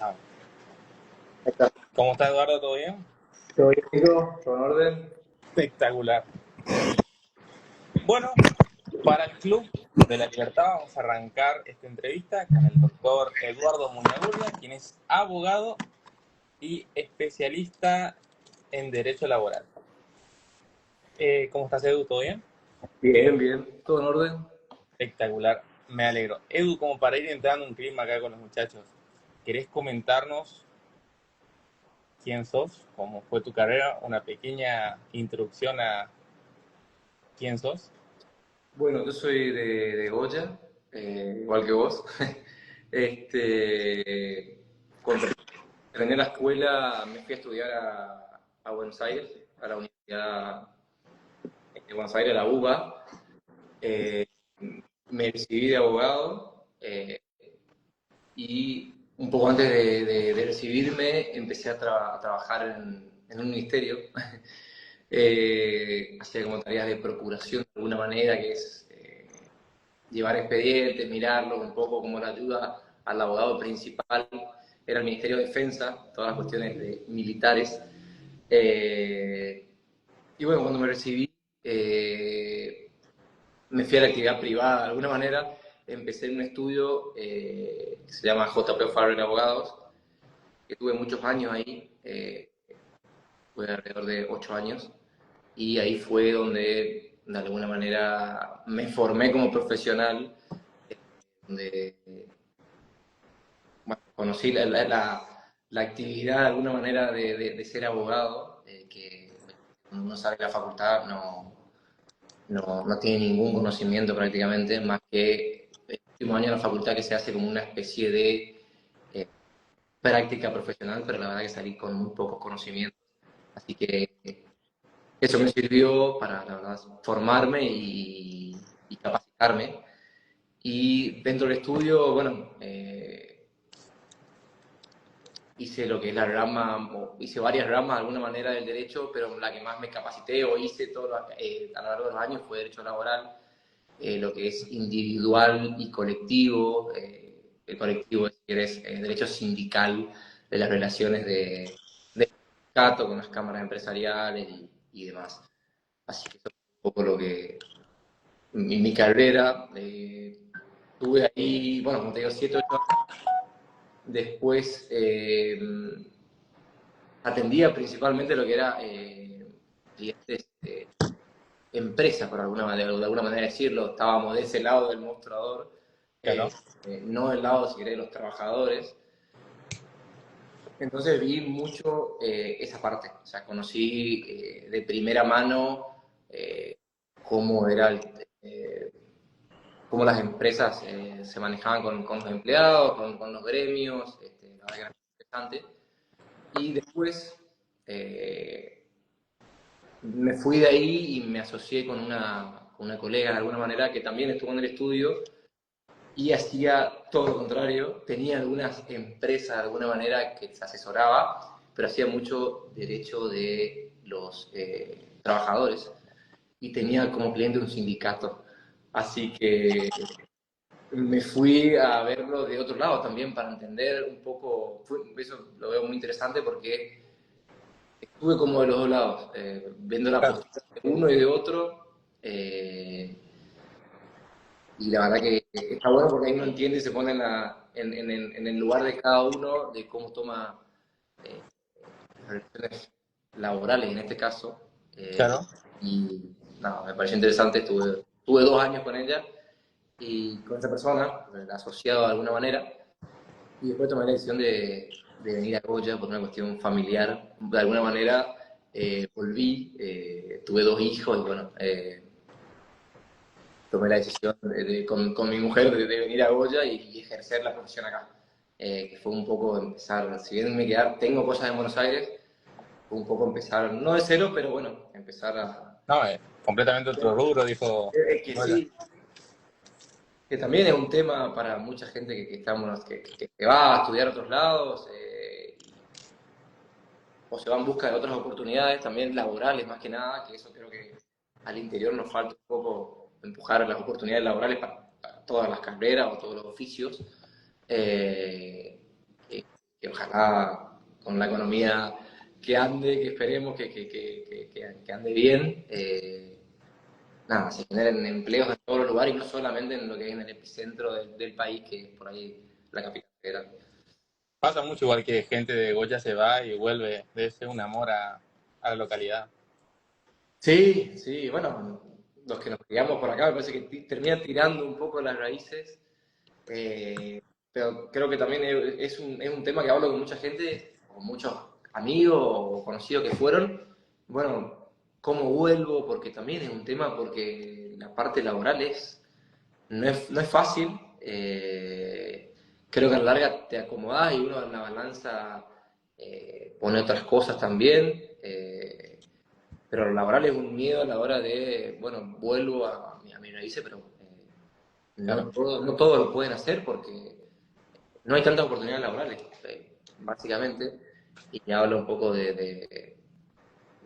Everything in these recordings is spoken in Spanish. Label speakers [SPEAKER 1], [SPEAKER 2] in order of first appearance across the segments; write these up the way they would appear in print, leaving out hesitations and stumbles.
[SPEAKER 1] Ah,
[SPEAKER 2] Ahí está.
[SPEAKER 1] ¿cómo está Eduardo? ¿Todo bien?
[SPEAKER 2] ¿Todo bien, Nico? ¿Todo en orden?
[SPEAKER 1] Espectacular. Bueno, para el Club de la Libertad vamos a arrancar esta entrevista con el doctor Eduardo Muñagurria, quien es abogado y especialista en Derecho Laboral. ¿Cómo estás, Edu? ¿Todo bien?
[SPEAKER 2] Bien, bien. ¿Todo en orden?
[SPEAKER 1] Espectacular. Me alegro. Edu, como para ir entrando en clima acá con los muchachos, ¿querés comentarnos quién sos? ¿Cómo fue tu carrera? Una pequeña introducción a quién sos.
[SPEAKER 2] Bueno, yo soy de Goya, igual que vos. Cuando terminé la escuela me fui a estudiar a Buenos Aires, a la Universidad de Buenos Aires, a la UBA. Eh, Me recibí de abogado y un poco antes de recibirme empecé a trabajar en un ministerio. Hacía como tareas de procuración de alguna manera, que es llevar expedientes, mirarlos un poco como la ayuda al abogado principal. Era el Ministerio de Defensa, todas las cuestiones militares. Eh, y bueno, cuando me recibí, eh, me fui a la actividad privada de alguna manera. Empecé en un estudio que se llama JP Farrell Abogados, que tuve muchos años ahí, fue alrededor de 8 años, y ahí fue donde de alguna manera me formé como profesional, donde bueno, conocí la actividad de alguna manera de ser abogado, que cuando uno sale de la facultad no tiene ningún conocimiento prácticamente, más que el último año de la facultad, que se hace como una especie de eh, práctica profesional, pero la verdad que salí con muy pocos conocimientos. Así que eso me sirvió para, la verdad, formarme y capacitarme. Y dentro del estudio, bueno, hice lo que es la rama, o hice varias ramas de alguna manera del derecho, pero la que más me capacité o hice a lo largo de los años fue derecho laboral, lo que es individual y colectivo. El colectivo es, si querés, derecho sindical, de las relaciones de sindicato con las cámaras empresariales y demás. Así que eso es un poco lo que mi carrera. Tuve ahí, bueno, como te digo, 7, 8 años. Después atendía principalmente lo que era clientes, empresas, de alguna manera decirlo. Estábamos de ese lado del mostrador,
[SPEAKER 1] Claro.
[SPEAKER 2] no del lado, si querés, de los trabajadores. Entonces vi mucho esa parte, o sea, conocí de primera mano cómo era eh, cómo las empresas se manejaban con los empleados, con los gremios. La verdad que era interesante. Y después eh, me fui de ahí y me asocié con una colega de alguna manera que también estuvo en el estudio y hacía todo lo contrario. Tenía algunas empresas de alguna manera que se asesoraba, pero hacía mucho derecho de los trabajadores y tenía como cliente un sindicato. Así que me fui a verlo de otro lado también para entender un poco. Eso lo veo muy interesante porque estuve como de los dos lados, viendo la
[SPEAKER 1] Claro.
[SPEAKER 2] postura de uno y de otro. eh, y la verdad que está bueno porque ahí uno entiende y se pone en el lugar de cada uno, de cómo toma eh, las relaciones laborales en este caso.
[SPEAKER 1] Claro.
[SPEAKER 2] Y nada, me pareció interesante. Tuve 2 años con ella y con esa persona, asociado de alguna manera. Y después tomé la decisión de venir a Goya por una cuestión familiar. De alguna manera volví, tuve 2 hijos y bueno, tomé la decisión con mi mujer de venir a Goya y ejercer la profesión acá. Que fue un poco empezar, si bien tengo cosas en Buenos Aires, fue un poco empezar, no de cero, pero bueno, empezar a...
[SPEAKER 1] No, completamente otro rubro, dijo
[SPEAKER 2] Que
[SPEAKER 1] Goya.
[SPEAKER 2] sí, que también es un tema para mucha gente que va a estudiar a otros lados, o se va en busca de otras oportunidades, también laborales más que nada, que eso creo que al interior nos falta un poco empujar las oportunidades laborales para todas las carreras o todos los oficios. Eh, que ojalá con la economía que ande, que esperemos que ande bien, nada, se generen empleos en todos los lugares y no solamente en lo que es en el epicentro del país, que es por ahí la capital federal.
[SPEAKER 1] Pasa mucho igual que gente de Goya se va y vuelve, debe ser un amor a la localidad.
[SPEAKER 2] Sí, sí, bueno, los que nos criamos por acá me parece que termina tirando un poco las raíces, eh, pero creo que también es un tema que hablo con mucha gente, con muchos amigos o conocidos que fueron. Bueno, ¿cómo vuelvo? Porque también es un tema, porque la parte laboral no es fácil. Creo que a la larga te acomodás y uno en la balanza pone otras cosas también. Pero lo laboral es un miedo a la hora de, bueno, vuelvo a mi raíces, pero
[SPEAKER 1] Claro.
[SPEAKER 2] no todos lo pueden hacer porque no hay tantas oportunidades laborales, básicamente. Y ya hablo un poco del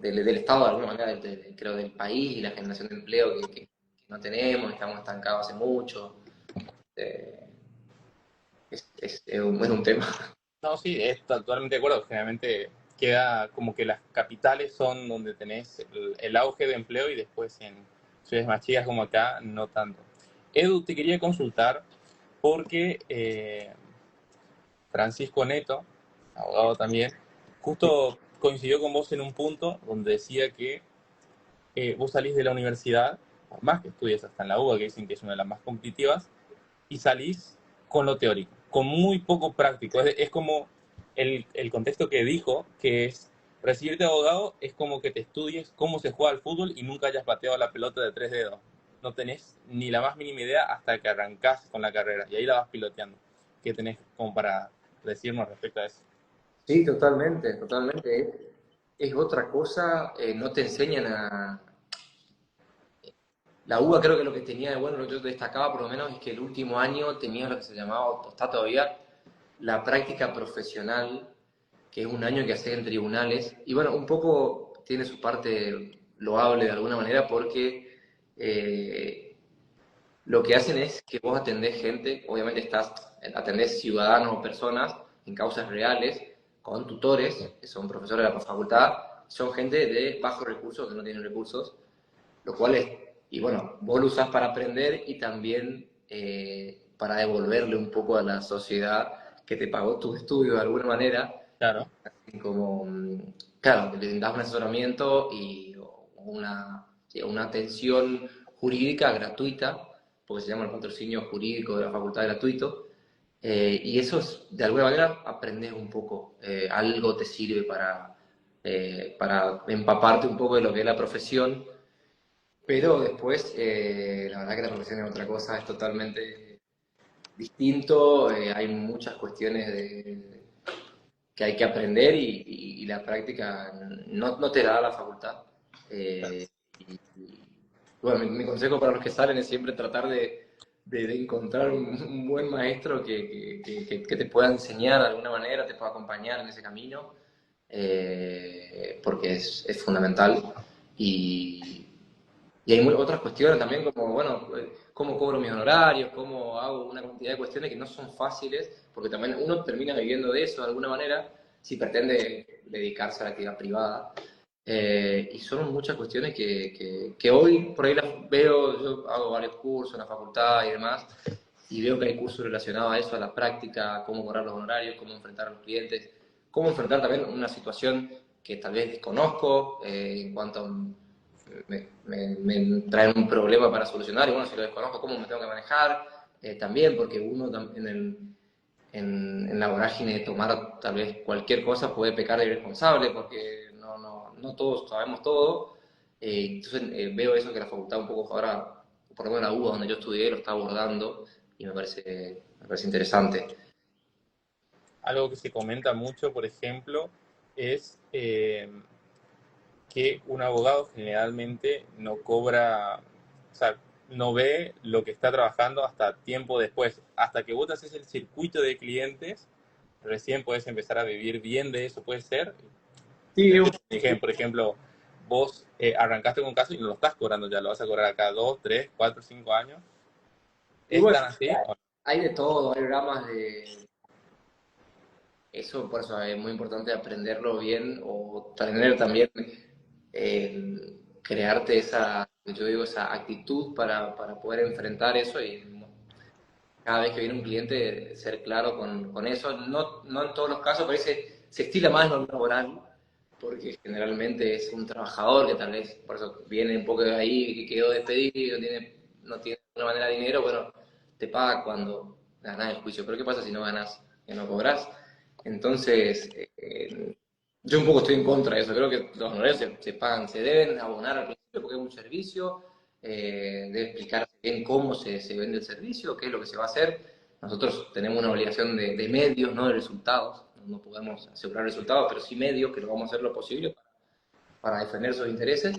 [SPEAKER 2] Estado, de alguna manera, creo, del país y la generación de empleo que no tenemos, estamos estancados hace mucho. Eh, es un tema.
[SPEAKER 1] No, sí, es totalmente de acuerdo. Generalmente queda como que las capitales son donde tenés el auge de empleo y después en ciudades más chicas como acá, no tanto. Edu, te quería consultar porque Francisco Neto, abogado también, justo coincidió con vos en un punto donde decía que vos salís de la universidad, por más que estudies hasta en la UBA, que dicen que es una de las más competitivas, y salís con lo teórico, con muy poco práctico. Es como el contexto que dijo, que es recibirte de abogado es como que te estudies cómo se juega al fútbol y nunca hayas pateado la pelota de 3 dedos. No tenés ni la más mínima idea hasta que arrancás con la carrera y ahí la vas piloteando. ¿Qué tenés como para decirnos respecto a eso?
[SPEAKER 2] Sí, totalmente, totalmente. Es otra cosa, no te enseñan La UBA creo que lo que tenía de bueno, lo que yo destacaba por lo menos, es que el último año tenía lo que se llamaba, o está todavía, la práctica profesional, que es un año que hace en tribunales. Y bueno, un poco tiene su parte loable de alguna manera porque lo que hacen es que vos atendés gente, obviamente atendés ciudadanos o personas en causas reales, con tutores, que son profesores de la facultad, son gente de bajos recursos, que no tienen recursos, lo cual y bueno, vos lo usás para aprender y también para devolverle un poco a la sociedad que te pagó tus estudios de alguna manera,
[SPEAKER 1] Claro,
[SPEAKER 2] así como, claro, le das un asesoramiento y sí, una atención jurídica gratuita, porque se llama el patrocinio jurídico de la facultad gratuito, y eso de alguna manera aprendes un poco, algo te sirve para empaparte un poco de lo que es la profesión, pero después, la verdad que la profesión es otra cosa, es totalmente distinto, hay muchas cuestiones que hay que aprender y la práctica no te la da la facultad.
[SPEAKER 1] claro.
[SPEAKER 2] Eh, y, bueno, mi consejo para los que salen es siempre tratar de encontrar un buen maestro que te pueda enseñar de alguna manera, te pueda acompañar en ese camino, porque es fundamental. Y, y hay otras cuestiones también como, bueno, cómo cobro mis honorarios, cómo hago una cantidad de cuestiones que no son fáciles, porque también uno termina viviendo de eso de alguna manera si pretende dedicarse a la actividad privada. Y son muchas cuestiones que hoy por ahí las veo, yo hago varios cursos en la facultad y demás, y veo que hay cursos relacionados a eso, a la práctica, cómo cobrar los honorarios, cómo enfrentar a los clientes, cómo enfrentar también una situación que tal vez desconozco en cuanto a me traen un problema para solucionar y bueno, si lo desconozco, cómo me tengo que manejar, también porque uno en la vorágine de tomar tal vez cualquier cosa puede pecar de irresponsable porque no todos sabemos todo. Entonces veo eso que la facultad un poco ahora, por lo menos la UBA donde yo estudié, lo está abordando y me parece interesante.
[SPEAKER 1] Algo que se comenta mucho, por ejemplo, es que un abogado generalmente no cobra, o sea, no ve lo que está trabajando hasta tiempo después. Hasta que vos haces el circuito de clientes, recién puedes empezar a vivir bien de eso, puede ser.
[SPEAKER 2] Sí,
[SPEAKER 1] Por ejemplo, vos arrancaste con un caso y no lo estás cobrando ya, lo vas a cobrar acá 2, 3, 4, 5 años.
[SPEAKER 2] y
[SPEAKER 1] ¿Es
[SPEAKER 2] bueno,
[SPEAKER 1] tan así?
[SPEAKER 2] hay de todo, hay ramas de eso por eso es muy importante aprenderlo bien o tener también, crearte esa, yo digo, esa actitud para poder enfrentar eso y cada vez que viene un cliente ser claro con eso. No en todos los casos, pero se estila más en lo laboral, porque generalmente es un trabajador que tal vez, por eso viene un poco de ahí, que quedó despedido, no tiene de alguna manera dinero, bueno, te paga cuando ganas el juicio. Pero ¿qué pasa si no ganas, que no cobras? Entonces, yo un poco estoy en contra de eso. Creo que los honorarios se pagan, se deben abonar al principio porque es un servicio, debe explicarse bien cómo se vende el servicio, qué es lo que se va a hacer. Nosotros tenemos una obligación de medios, no de resultados. No podemos asegurar resultados, pero sí medios, que lo vamos a hacer lo posible para defender sus intereses.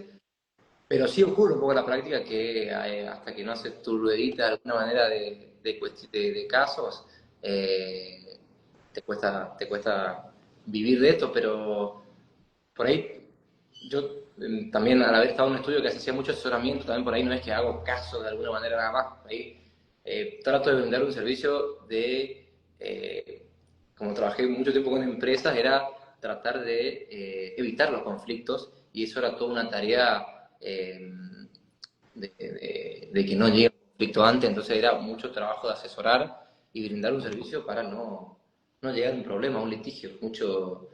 [SPEAKER 2] Pero sí ocurre un poco en la práctica que hasta que no se tu ruedita de alguna manera de casos, eh, te cuesta vivir de esto, pero por ahí yo también al haber estado en un estudio que hacía mucho asesoramiento, también por ahí no es que hago caso de alguna manera nada más, por ahí trato de vender un servicio como trabajé mucho tiempo con empresas, era tratar de evitar los conflictos y eso era toda una tarea de que no llegue un conflicto antes, entonces era mucho trabajo de asesorar y brindar un servicio para no llegar a un problema, a un litigio, mucho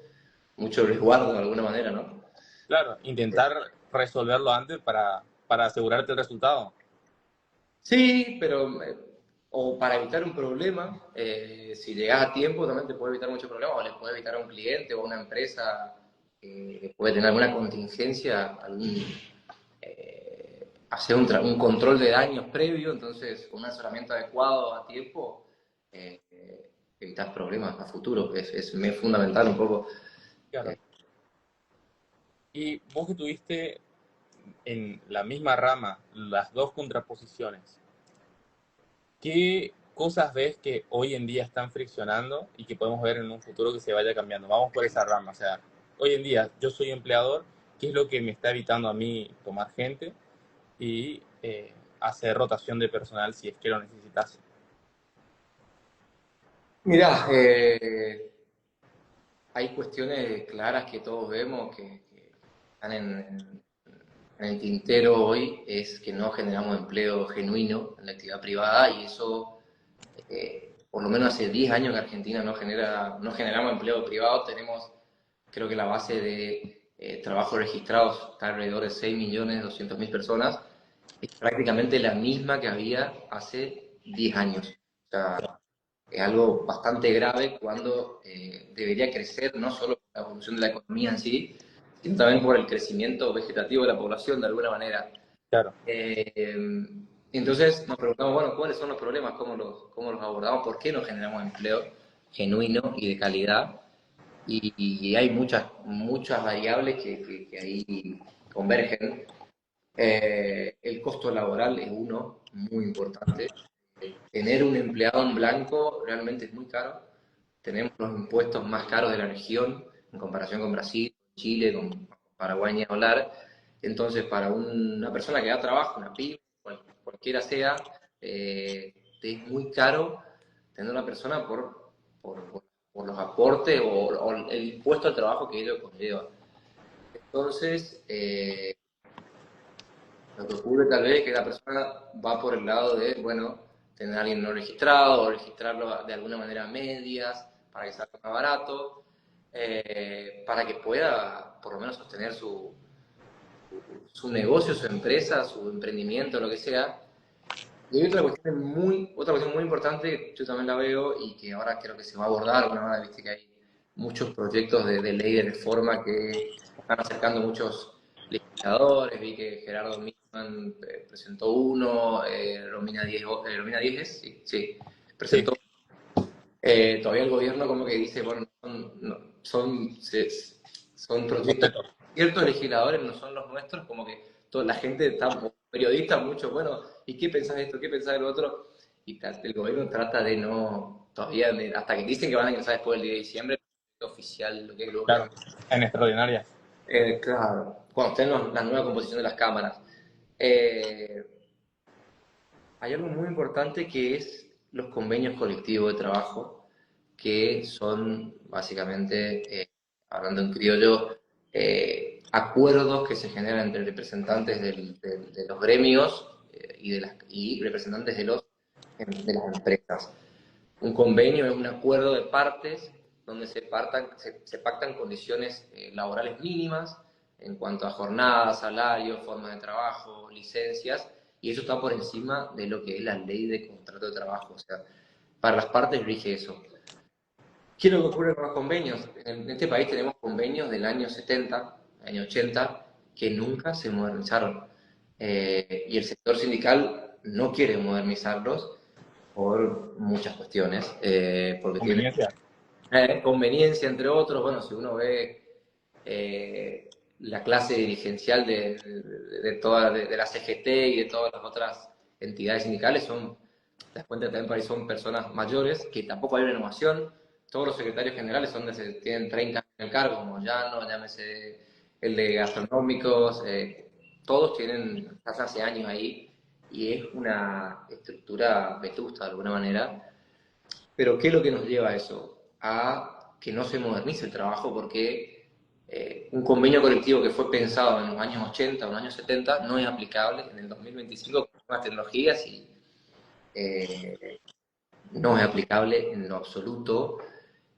[SPEAKER 2] resguardo de alguna manera, ¿no?
[SPEAKER 1] Claro, intentar resolverlo antes para asegurarte el resultado.
[SPEAKER 2] Sí, pero o para evitar un problema, si llegas a tiempo también te puede evitar muchos problemas, o le puede evitar a un cliente o a una empresa que puede tener alguna contingencia, hacer un control de daños previo, entonces con un asesoramiento adecuado a tiempo, evitar problemas a futuro, es fundamental un poco.
[SPEAKER 1] Claro. Y vos que tuviste en la misma rama las dos contraposiciones, ¿qué cosas ves que hoy en día están friccionando y que podemos ver en un futuro que se vaya cambiando? Vamos por esa rama, o sea, hoy en día yo soy empleador, ¿qué es lo que me está evitando a mí tomar gente y hacer rotación de personal si es que lo necesitas?
[SPEAKER 2] Mirá, hay cuestiones claras que todos vemos que están en el tintero hoy, es que no generamos empleo genuino en la actividad privada y eso, por lo menos hace 10 años que Argentina no generamos empleo privado, tenemos creo que la base de trabajos registrados está alrededor de 6.200.000 personas, es prácticamente la misma que había hace 10 años. O sea, es algo bastante grave cuando debería crecer no solo por la evolución de la economía en sí, sino también por el crecimiento vegetativo de la población de alguna manera.
[SPEAKER 1] Claro,
[SPEAKER 2] Eh, entonces nos preguntamos, bueno, ¿cuáles son los problemas? Cómo los abordamos? ¿Por qué no generamos empleo genuino y de calidad? Y hay muchas variables que ahí convergen. El costo laboral es uno muy importante. Tener un empleado en blanco realmente es muy caro. Tenemos los impuestos más caros de la región en comparación con Brasil, Chile, con Paraguay ni hablar. Entonces, para una persona que da trabajo, una pyme, cualquiera sea, es muy caro tener una persona por los aportes o el impuesto al trabajo que ello conlleva. Entonces, lo que ocurre tal vez es que la persona va por el lado de, bueno, tener a alguien no registrado o registrarlo de alguna manera a medias para que salga más barato, para que pueda por lo menos sostener su negocio, su empresa, su emprendimiento, lo que sea. Y hay otra cuestión muy importante, yo también la veo y que ahora creo que se va a abordar, alguna manera, viste que hay muchos proyectos de ley de reforma que están acercando muchos legisladores, vi que Gerardo Milman presentó uno, Romina Díez, sí, sí,
[SPEAKER 1] sí,
[SPEAKER 2] presentó. Todavía el gobierno como que dice, bueno, son proyectos,
[SPEAKER 1] bocetos.
[SPEAKER 2] ciertos legisladores no son los nuestros, como que toda la gente, está, periodistas, mucho, bueno, ¿y qué pensás de esto? ¿Qué pensás de lo otro? Y el gobierno trata de no, todavía, hasta que dicen que van a ingresar después del 10 de diciembre, oficial, lo que es
[SPEAKER 1] Claro, en extraordinarias.
[SPEAKER 2] claro, cuando estén la nueva composición de las cámaras. Eh, Hay algo muy importante que es los convenios colectivos de trabajo, que son básicamente, hablando en criollo, acuerdos que se generan entre representantes de los gremios y representantes de las empresas. Un convenio es un acuerdo de partes donde se pactan condiciones laborales mínimas en cuanto a jornada, salario, forma de trabajo, licencias, y eso está por encima de lo que es la ley de contrato de trabajo. O sea, para las partes rige eso. ¿Qué es lo que ocurre con los convenios? En este país tenemos convenios del año 70, año 80, que nunca se modernizaron. Y el sector sindical no quiere modernizarlos por muchas cuestiones, porque tiene conveniencia, entre otros. Bueno, si uno ve la clase dirigencial de la CGT y de todas las otras entidades sindicales, te das cuenta también por ahí son personas mayores, que tampoco hay renovación. Todos los secretarios generales tienen 30 años en el cargo, como Llano, llámese el de gastronómicos, todos tienen hace años ahí, y es una estructura vetusta de alguna manera. Pero ¿qué es lo que nos lleva a eso? A que no se modernice el trabajo, porque un convenio colectivo que fue pensado en los años 80 o en los años 70 no es aplicable en el 2025 con nuevas tecnologías, y no es aplicable en lo absoluto.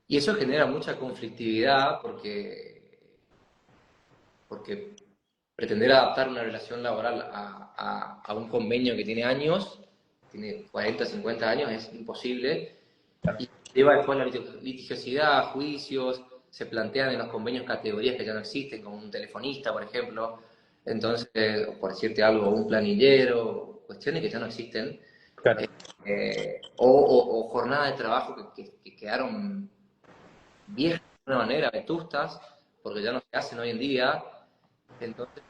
[SPEAKER 2] Y eso genera mucha conflictividad, porque pretender adaptar una relación laboral a un convenio que tiene años, tiene 40, 50 años, es imposible. Y lleva después la litigiosidad, juicios, se plantean en los convenios categorías que ya no existen, como un telefonista, por ejemplo. Entonces, por decirte algo, un planillero, cuestiones que ya no existen.
[SPEAKER 1] Claro.
[SPEAKER 2] O jornadas de trabajo que quedaron viejas de alguna manera, vetustas, porque ya no se hacen hoy en día. Entonces,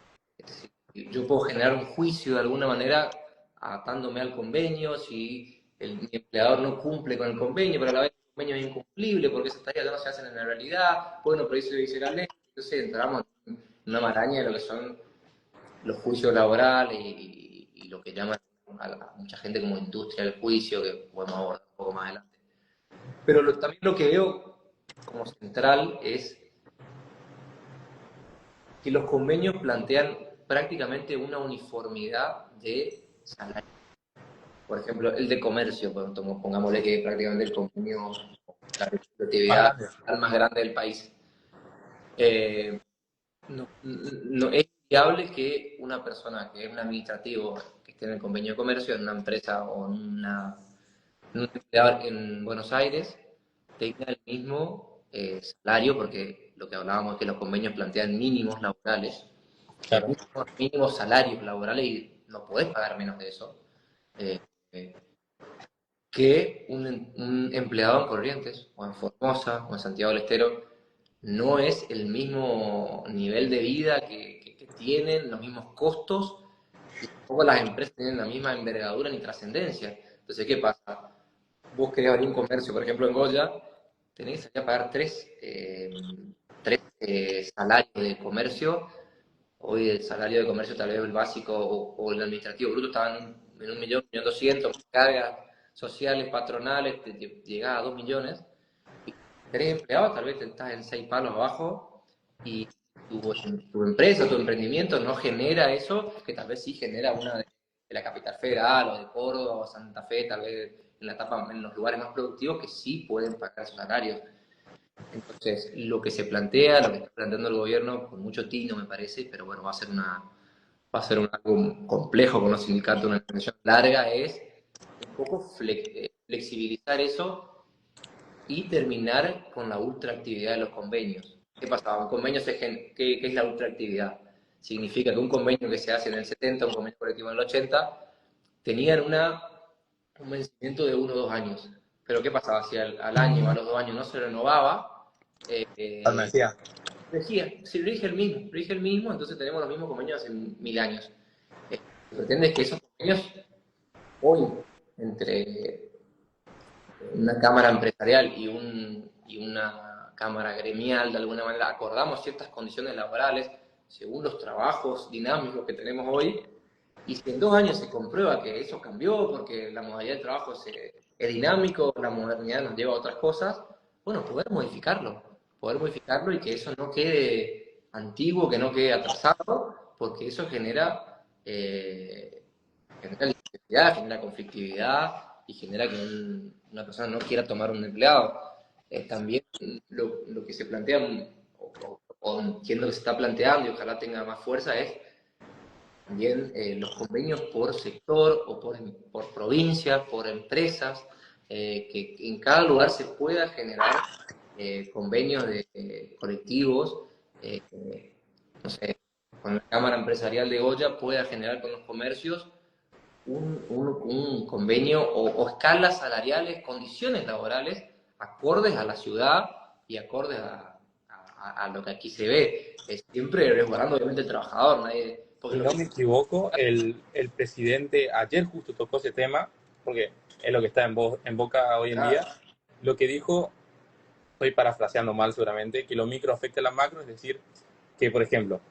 [SPEAKER 2] yo puedo generar un juicio de alguna manera atándome al convenio si mi empleador no cumple con el convenio, pero a la vez el convenio es incumplible porque esas tareas ya no se hacen en la realidad. Bueno, pero eso dice la ley. Entonces entramos en una maraña de lo que son los juicios laborales y lo que llaman a mucha gente como industria del juicio, que podemos abordar un poco más adelante. Pero también lo que veo como central es que los convenios plantean prácticamente una uniformidad de salario. Por ejemplo, el de comercio, pongámosle que prácticamente el convenio, la actividad más grande del país. No es viable que una persona que es un administrativo que esté en el convenio de comercio, en una empresa o en un empleador en Buenos Aires, tenga el mismo salario, porque lo que hablábamos es que los convenios plantean mínimos laborales,
[SPEAKER 1] Claro.
[SPEAKER 2] mínimos salarios laborales, y no podés pagar menos de eso, que un empleado en Corrientes, o en Formosa, o en Santiago del Estero. No es el mismo nivel de vida que tienen, los mismos costos, y tampoco las empresas tienen la misma envergadura ni trascendencia. Entonces, ¿qué pasa? Vos querés abrir un comercio, por ejemplo, en Goya, tenés que salir a pagar tres salarios de comercio. Hoy el salario de comercio, tal vez el básico o el administrativo bruto, estaban en 1.200.000, cargas sociales, patronales, llegaba a 2 millones. Y 3 empleados, tal vez estás en 6 palos abajo, y tu empresa, tu emprendimiento no genera eso, que tal vez sí genera una de la capital federal, o de Córdoba, o Santa Fe, tal vez en los lugares más productivos, que sí pueden pagar sus salarios. Entonces, lo que se plantea, lo que está planteando el gobierno, con mucho tino me parece, pero bueno, va a ser algo complejo con los sindicatos, una negociación larga, es un poco flexibilizar eso y terminar con la ultraactividad de los convenios. ¿Qué pasaba? Un convenio, ¿qué es la ultraactividad? Significa que un convenio que se hace en el 70, un convenio colectivo en el 80, tenían un vencimiento de 1 o 2 años. Pero ¿qué pasaba? Si al año o a los 2 años no se renovaba, rige el mismo, entonces tenemos los mismos convenios hace 1000 años. Lo que pretende es que esos convenios, hoy, entre una cámara empresarial y una cámara gremial, de alguna manera, acordamos ciertas condiciones laborales según los trabajos dinámicos que tenemos hoy, y si en 2 años se comprueba que eso cambió porque la modalidad de trabajo es dinámico, la modernidad nos lleva a otras cosas, bueno, poder modificarlo y que eso no quede antiguo, que no quede atrasado, porque eso genera inseguridad, genera conflictividad y genera que una persona no quiera tomar un empleado. También lo que se plantea, o entiendo que se está planteando y ojalá tenga más fuerza, es también los convenios por sector o por provincia, por empresas, que en cada lugar se pueda generar convenios de colectivos, no sé, con la Cámara Empresarial de Goya pueda generar con los comercios un convenio o escalas salariales, condiciones laborales acordes a la ciudad y acordes a lo que aquí se ve. Siempre resguardando obviamente el trabajador, nadie, porque
[SPEAKER 1] Si
[SPEAKER 2] lo
[SPEAKER 1] no
[SPEAKER 2] que
[SPEAKER 1] me equivoco, el presidente ayer justo tocó ese tema, porque es lo que está en boca hoy en día. Lo que dijo, estoy parafraseando mal seguramente, que lo micro afecta a la macro, es decir, que por ejemplo,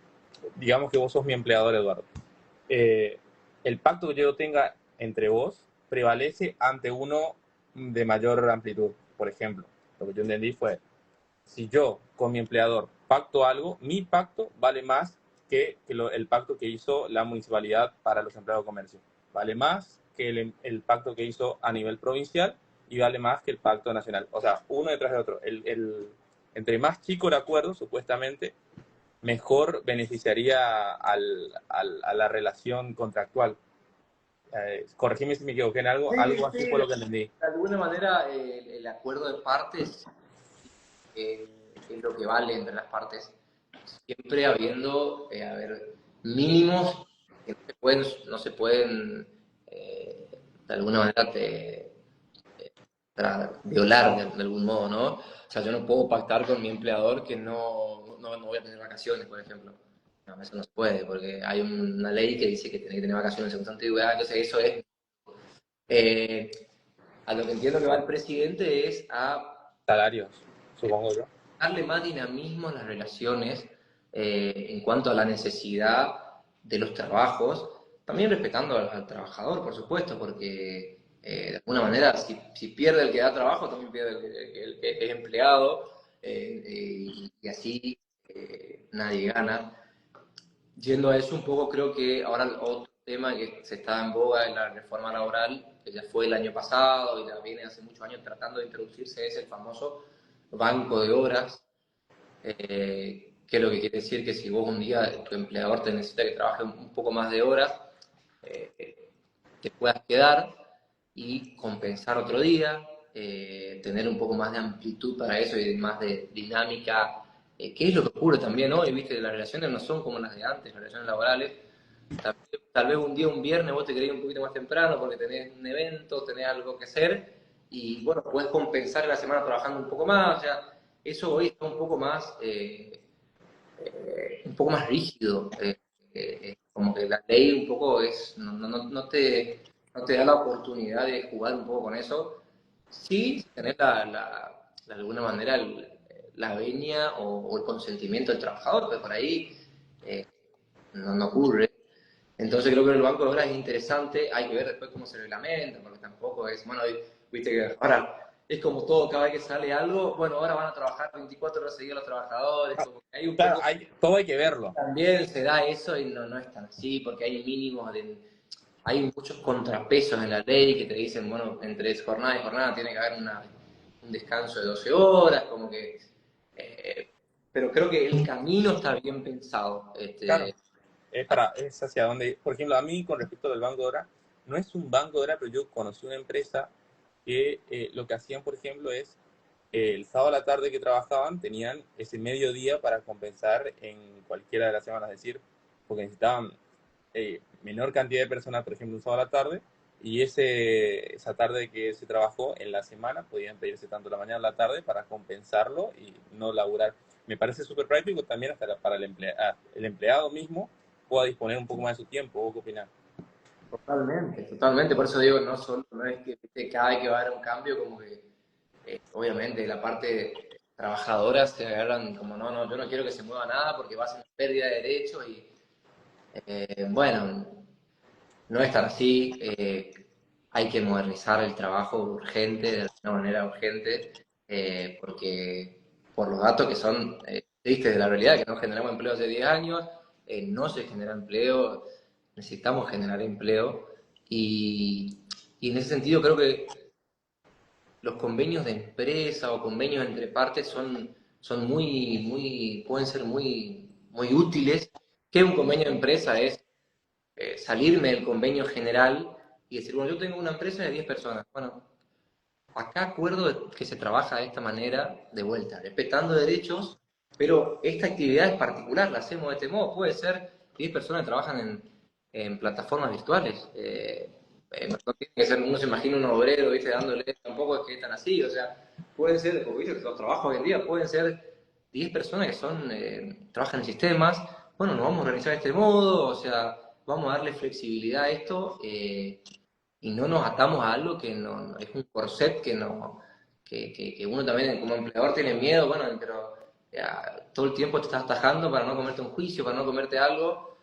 [SPEAKER 1] digamos que vos sos mi empleador, Eduardo. Eh, el pacto que yo tenga entre vos prevalece ante uno de mayor amplitud. Por ejemplo, lo que yo entendí fue, si yo con mi empleador pacto algo, mi pacto vale más que el pacto que hizo la municipalidad para los empleados de comercio. Vale más que el pacto que hizo a nivel provincial y vale más que el pacto nacional. O sea, uno detrás de otro. Entre más chico el acuerdo, supuestamente, mejor beneficiaría a la relación contractual. Corregime si me equivoqué en algo,
[SPEAKER 2] sí,
[SPEAKER 1] algo así
[SPEAKER 2] sí,
[SPEAKER 1] fue lo que entendí.
[SPEAKER 2] de alguna manera el acuerdo de partes es lo que vale entre las partes, siempre habiendo, a ver, mínimos que no se pueden de alguna manera violar de algún modo, ¿no? O sea, yo no puedo pactar con mi empleador que no voy a tener vacaciones, por ejemplo. No, eso no se puede, porque hay una ley que dice que tiene que tener vacaciones en antigüedad, entonces eso es. Eh, a lo que entiendo que va el presidente es a
[SPEAKER 1] Salarios, supongo yo.
[SPEAKER 2] darle más dinamismo a las relaciones en cuanto a la necesidad de los trabajos, también respetando al trabajador, por supuesto, porque de alguna manera si pierde el que da trabajo, también pierde el que es empleado, y así nadie gana. Yendo a eso un poco, creo que ahora otro tema que se está en boga es la reforma laboral, que ya fue el año pasado y ya viene hace muchos años tratando de introducirse, es el famoso banco de horas, que es lo que quiere decir que si vos un día tu empleador te necesita que trabaje un poco más de horas, te puedas quedar y compensar otro día, tener un poco más de amplitud para eso y más de dinámica, que es lo que ocurre también hoy, viste, las relaciones no son como las de antes, las relaciones laborales. Tal vez un día, un viernes, vos te querés ir un poquito más temprano porque tenés un evento, tenés algo que hacer y bueno, puedes compensar la semana trabajando un poco más, o sea, eso hoy está un poco más rígido, como que la ley un poco no te da la oportunidad de jugar un poco con eso, sí tener de alguna manera la venia o el consentimiento del trabajador, pero por ahí eh, no ocurre. Entonces creo que el Banco de Obras es interesante, hay que ver después cómo se reglamenta, porque tampoco es, bueno, viste que ahora es como todo, cada vez que sale algo, bueno, ahora van a trabajar 24 horas seguidas los trabajadores, como que hay un
[SPEAKER 1] Claro,
[SPEAKER 2] poco,
[SPEAKER 1] todo hay que verlo.
[SPEAKER 2] también se da eso y no es tan así, porque hay mínimos, hay muchos contrapesos en la ley que te dicen, bueno, entre jornada y jornada tiene que haber un descanso de 12 horas, como que, pero creo que el camino está bien pensado,
[SPEAKER 1] Claro, es hacia donde ir. Por ejemplo, a mí con respecto del Banco de Hora, no es un Banco de Hora, pero yo conocí una empresa que lo que hacían, por ejemplo, es el sábado a la tarde que trabajaban, tenían ese mediodía para compensar en cualquiera de las semanas, es decir, porque necesitaban menor cantidad de personas, por ejemplo, un sábado a la tarde, y esa tarde que se trabajó en la semana podían pedirse tanto la mañana o la tarde para compensarlo y no laburar. Me parece súper práctico también hasta para el empleado mismo pueda disponer un poco más de su tiempo. ¿Vos qué opinás?
[SPEAKER 2] Totalmente, totalmente. Por eso digo, no es que viste, cada vez que va a haber un cambio, como que obviamente la parte trabajadora se agarran como no, yo no quiero que se mueva nada porque va a ser una pérdida de derechos y bueno, no es tan así. Hay que modernizar el trabajo urgente, de alguna manera urgente. porque por los datos que son tristes de la realidad, que no generamos empleo hace 10 años, no se genera empleo, necesitamos generar empleo y en ese sentido creo que los convenios de empresa o convenios entre partes son pueden ser muy útiles. Que un convenio de empresa es salirme del convenio general y decir, bueno, yo tengo una empresa de 10 personas. Bueno, acá acuerdo que se trabaja de esta manera, de vuelta, respetando derechos, pero esta actividad es particular, la hacemos de este modo. Puede ser 10 personas que trabajan en plataformas virtuales. No tiene que ser, uno se imagina un obrero, ¿viste? Dándole, tampoco es que es tan así, o sea, pueden ser, como viste, los trabajos hoy en día pueden ser 10 personas que trabajan en sistemas. Bueno, nos vamos a organizar de este modo, o sea, vamos a darle flexibilidad a esto. Y no nos atamos a algo que no es un corset que no que uno también como empleador tiene miedo, bueno, pero ya, todo el tiempo te estás tajando para no comerte un juicio, para no comerte algo,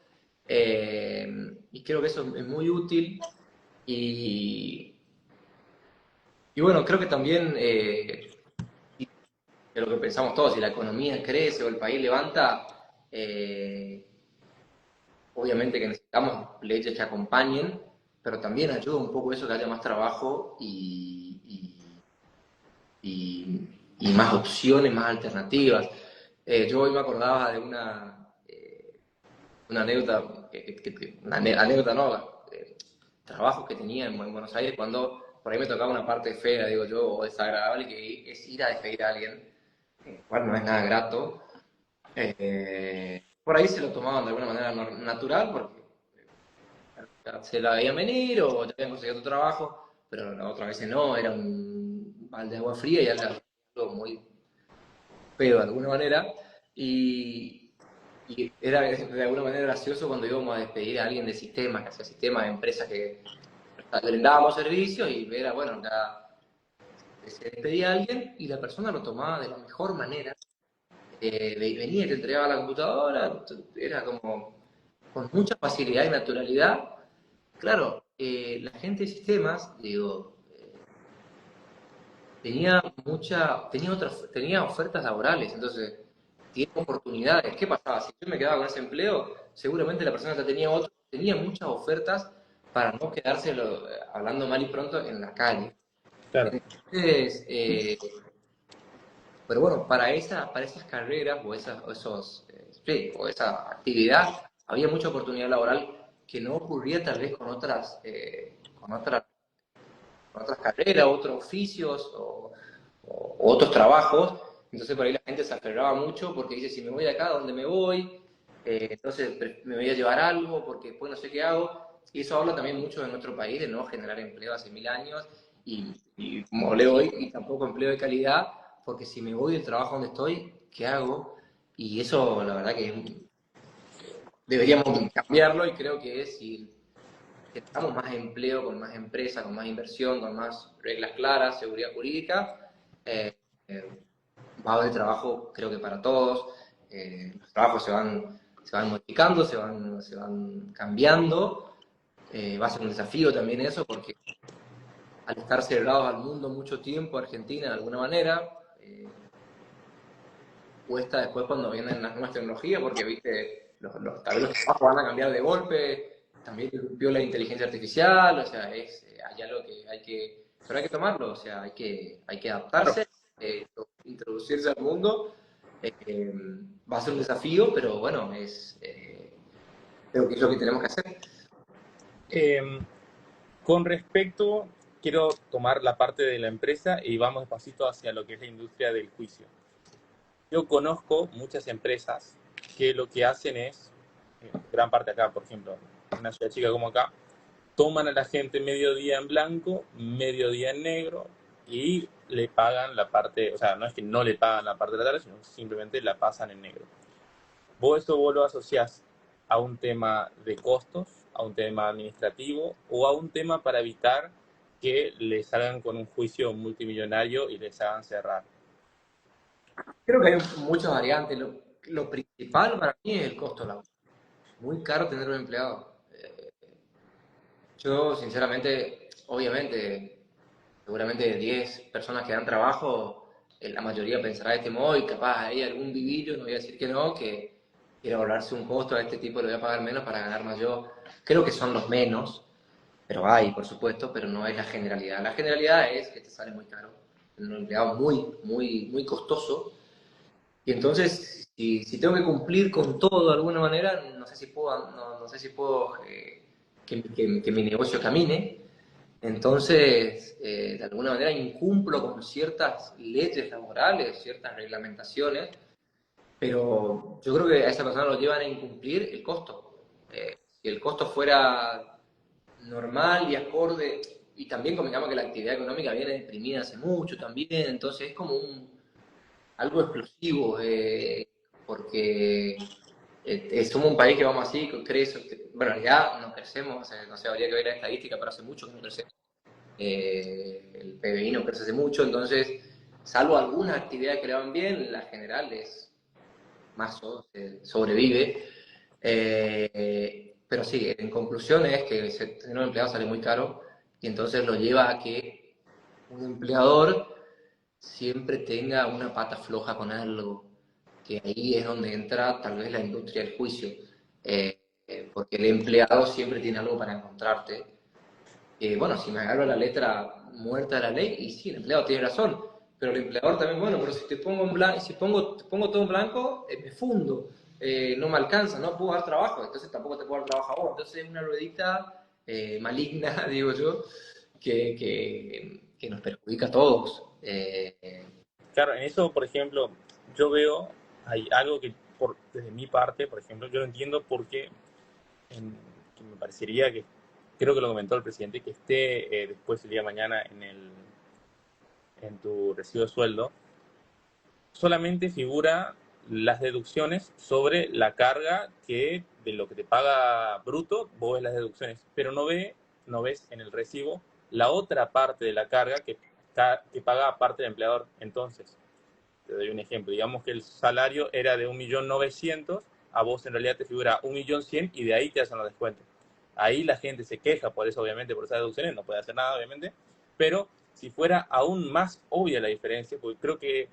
[SPEAKER 2] y creo que eso es muy útil y, y bueno, creo que también de lo que pensamos todos, si la economía crece o el país levanta, obviamente que necesitamos leyes que acompañen, pero también ayuda un poco eso que haya más trabajo y más opciones, más alternativas. Yo hoy me acordaba de una anécdota, anécdota no, trabajos que tenía en Buenos Aires cuando por ahí me tocaba una parte fea, digo yo, o desagradable, que es ir a despedir a alguien, cual no es nada grato. Por ahí se lo tomaban de alguna manera natural, porque se la veían venir o ya habían conseguido otro trabajo, pero la otra vez no, era un balde de agua fría y algo muy feo de alguna manera. Y, y era de alguna manera gracioso cuando íbamos a despedir a alguien de sistemas, que hacía sistemas de empresas que le brindábamos servicios y era, bueno, ya se despedía a alguien y la persona lo tomaba de la mejor manera. Venía y te entregaba la computadora, era como con mucha facilidad y naturalidad. Claro, la gente de sistemas, digo, tenía ofertas laborales, entonces tiene oportunidades. ¿Qué pasaba? Si yo me quedaba con ese empleo, seguramente la persona que tenía otro, tenía muchas ofertas para no quedarse, hablando mal y pronto, en la calle.
[SPEAKER 1] Claro.
[SPEAKER 2] Entonces, pero bueno, para esas carreras sí, o esa actividad, había mucha oportunidad laboral que no ocurría tal vez con otras carreras, otros oficios o otros trabajos. Entonces por ahí la gente se aferraba mucho porque dice, si me voy de acá, ¿a dónde me voy? Entonces me voy a llevar algo porque después no sé qué hago. Y eso habla también mucho de nuestro país, de no generar empleo hace 1000 años y como hablé hoy, y tampoco empleo de calidad, porque si me voy del trabajo donde estoy, ¿qué hago? Y eso la verdad que deberíamos cambiarlo y creo que si generamos más empleo, con más empresas, con más inversión, con más reglas claras, seguridad jurídica, eh, eh, va a haber trabajo, creo que para todos. Los trabajos se van modificando, se van cambiando. Va a ser un desafío también eso, porque al estar cerrados al mundo mucho tiempo, Argentina de alguna manera, cuesta después cuando vienen las nuevas tecnologías, porque viste, tal vez los trabajos van a cambiar de golpe, también irrumpió la inteligencia artificial, o sea, hay algo que pero hay que tomarlo, o sea, hay que
[SPEAKER 1] Claro.
[SPEAKER 2] adaptarse, introducirse al mundo, eh, va a ser un desafío, pero bueno, creo que es lo que tenemos que hacer.
[SPEAKER 1] Eh, con respecto, quiero tomar la parte de la empresa y vamos despacito hacia lo que es la industria del juicio. Yo conozco muchas empresas que lo que hacen es, gran parte acá, por ejemplo, en una ciudad chica como acá, toman a la gente mediodía en blanco, mediodía en negro y le pagan la parte, o sea, no es que no le pagan la parte de la tarde, sino que simplemente la pasan en negro. Vos lo asociás a un tema de costos, a un tema administrativo o a un tema para evitar que les salgan con un juicio multimillonario y les hagan cerrar.
[SPEAKER 2] Creo que hay muchas variantes. Lo principal para mí es el costo laboral. Muy caro tener un empleado. Yo, sinceramente, obviamente, seguramente 10 personas que dan trabajo, la mayoría pensará de este modo y capaz hay algún vivillo, no voy a decir que no, que quiera ahorrarse un costo a este tipo, le voy a pagar menos para ganar más yo. Creo que son los menos, pero hay, por supuesto, pero no es la generalidad. La generalidad es que te sale muy caro, un empleado muy costoso, y entonces, si tengo que cumplir con todo de alguna manera, no sé si puedo, no sé si puedo que mi negocio camine. Entonces, de alguna manera incumplo con ciertas leyes laborales, ciertas reglamentaciones, pero yo creo que a esa persona lo llevan a incumplir el costo. Si el costo fuera normal y acorde, y también convengamos que la actividad económica viene deprimida hace mucho también, entonces es como algo explosivo, porque somos un país que vamos así, crece, bueno, ya no crecemos, no sé, habría que ver la estadística, pero hace mucho que no crecemos. El PBI no crece hace mucho, entonces, salvo algunas actividades que le van bien, la general es más sobrevive. Pero sí, en conclusión es que tener un empleado sale muy caro y entonces lo lleva a que un empleador siempre tenga una pata floja con algo, que ahí es donde entra tal vez la industria del juicio, porque el empleado siempre tiene algo para encontrarte. Bueno, si me agarro la letra muerta de la ley, y sí, el empleado tiene razón, pero el empleador también, bueno, pero si te pongo en blanco, si te pongo todo en blanco, me fundo, no me alcanza, no puedo dar trabajo, entonces tampoco te puedo dar trabajo a vos. Entonces es una ruedita maligna, digo yo, que nos perjudica a todos.
[SPEAKER 1] Claro, en eso, por ejemplo, yo veo, hay algo que desde mi parte, por ejemplo, yo no entiendo por qué, que me parecería que, creo que lo comentó el presidente, que esté después el día de mañana en tu recibo de sueldo, solamente figura las deducciones sobre la carga que de lo que te paga bruto, vos ves las deducciones, pero no ves en el recibo la otra parte de la carga que paga aparte el empleador. Entonces, te doy un ejemplo, digamos que el salario era de 1.900.000, a vos en realidad te figura 1.100.000 y de ahí te hacen los descuentos. Ahí la gente se queja por eso, obviamente, por esas deducciones, no puede hacer nada, obviamente, pero si fuera aún más obvia la diferencia, porque creo que,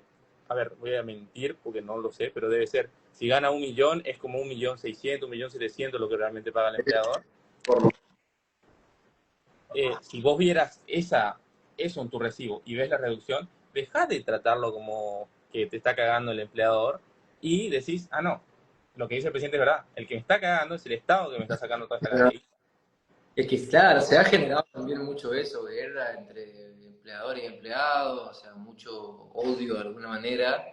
[SPEAKER 1] a ver, voy a mentir porque no lo sé, pero debe ser, si gana 1.000.000, es como 1.600.000, 1.700.000 lo que realmente paga el empleador.
[SPEAKER 2] Por
[SPEAKER 1] Si vos vieras eso en tu recibo y ves la reducción, dejá de tratarlo como que te está cagando el empleador y decís, ah, no, lo que dice el presidente es verdad, el que me está cagando es el Estado que me está sacando toda esta cantidad.
[SPEAKER 2] Es que claro, se ha generado también mucho eso, guerra entre empleador y empleado, o sea, mucho odio de alguna manera,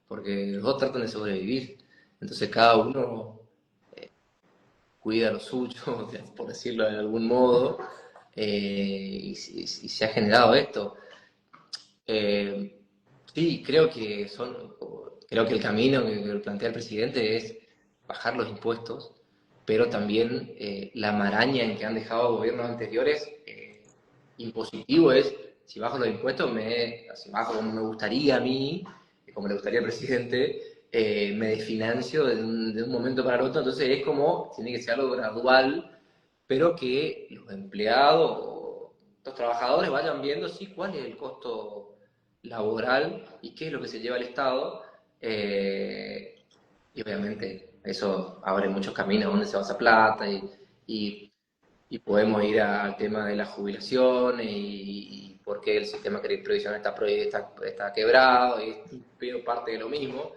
[SPEAKER 2] porque los dos tratan de sobrevivir. Entonces cada uno cuida lo suyo, por decirlo de algún modo, y se ha generado esto. Eh, sí, creo que el camino que plantea el presidente es bajar los impuestos, pero también la maraña en que han dejado gobiernos anteriores, impositivo es, si bajo los impuestos, si bajo como me gustaría a mí, como le gustaría al presidente, me desfinancio de un momento para el otro, entonces es como, tiene que ser algo gradual, pero que los empleados, los trabajadores vayan viendo, sí, cuál es el costo laboral y qué es lo que se lleva el Estado. Y obviamente eso abre muchos caminos donde se va esa plata y, y podemos ir al tema de la jubilación y por qué el sistema de previsión está quebrado y es parte de lo mismo,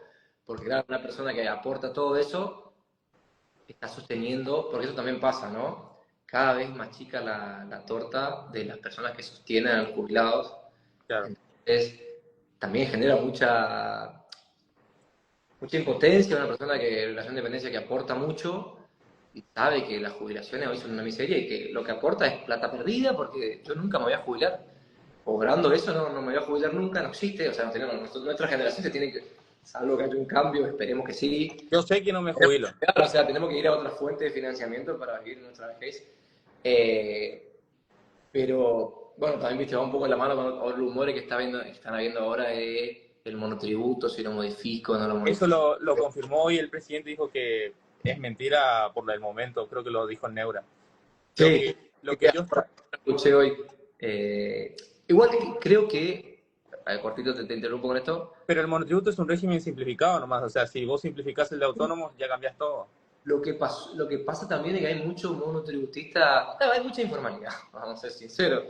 [SPEAKER 2] porque claro, una persona que aporta todo eso está sosteniendo, porque eso también pasa, ¿no? Cada vez más chica la torta de las personas que sostienen a los jubilados.
[SPEAKER 1] Claro.
[SPEAKER 2] Entonces, también genera mucha impotencia, una persona que en relación de dependencia que aporta mucho y sabe que las jubilaciones hoy son una miseria y que lo que aporta es plata perdida porque yo nunca me voy a jubilar. Cobrando eso no me voy a jubilar nunca, no existe, o sea, nuestra generación se tiene que, salvo que haya un cambio, esperemos que sí.
[SPEAKER 1] Yo sé que no me jubilo.
[SPEAKER 2] O sea, tenemos que ir a otra fuente de financiamiento para vivir nuestra vejez. Pero, bueno, también viste, va un poco en la mano con los rumores que están habiendo ahora de el monotributo, si lo modifico, no lo
[SPEAKER 1] Eso
[SPEAKER 2] modifico.
[SPEAKER 1] lo confirmó hoy el presidente, dijo que es mentira por el momento, creo que lo dijo en Neura.
[SPEAKER 2] Sí,
[SPEAKER 1] Lo que yo está...
[SPEAKER 2] escuché hoy. Igual creo que A ver, cortito, te interrumpo con esto.
[SPEAKER 1] Pero el monotributo es un régimen simplificado nomás, o sea, si vos simplificás el de autónomos, ya cambias todo.
[SPEAKER 2] Lo que pasa también es que hay mucho monotributista, claro, hay mucha informalidad, vamos a ser sinceros.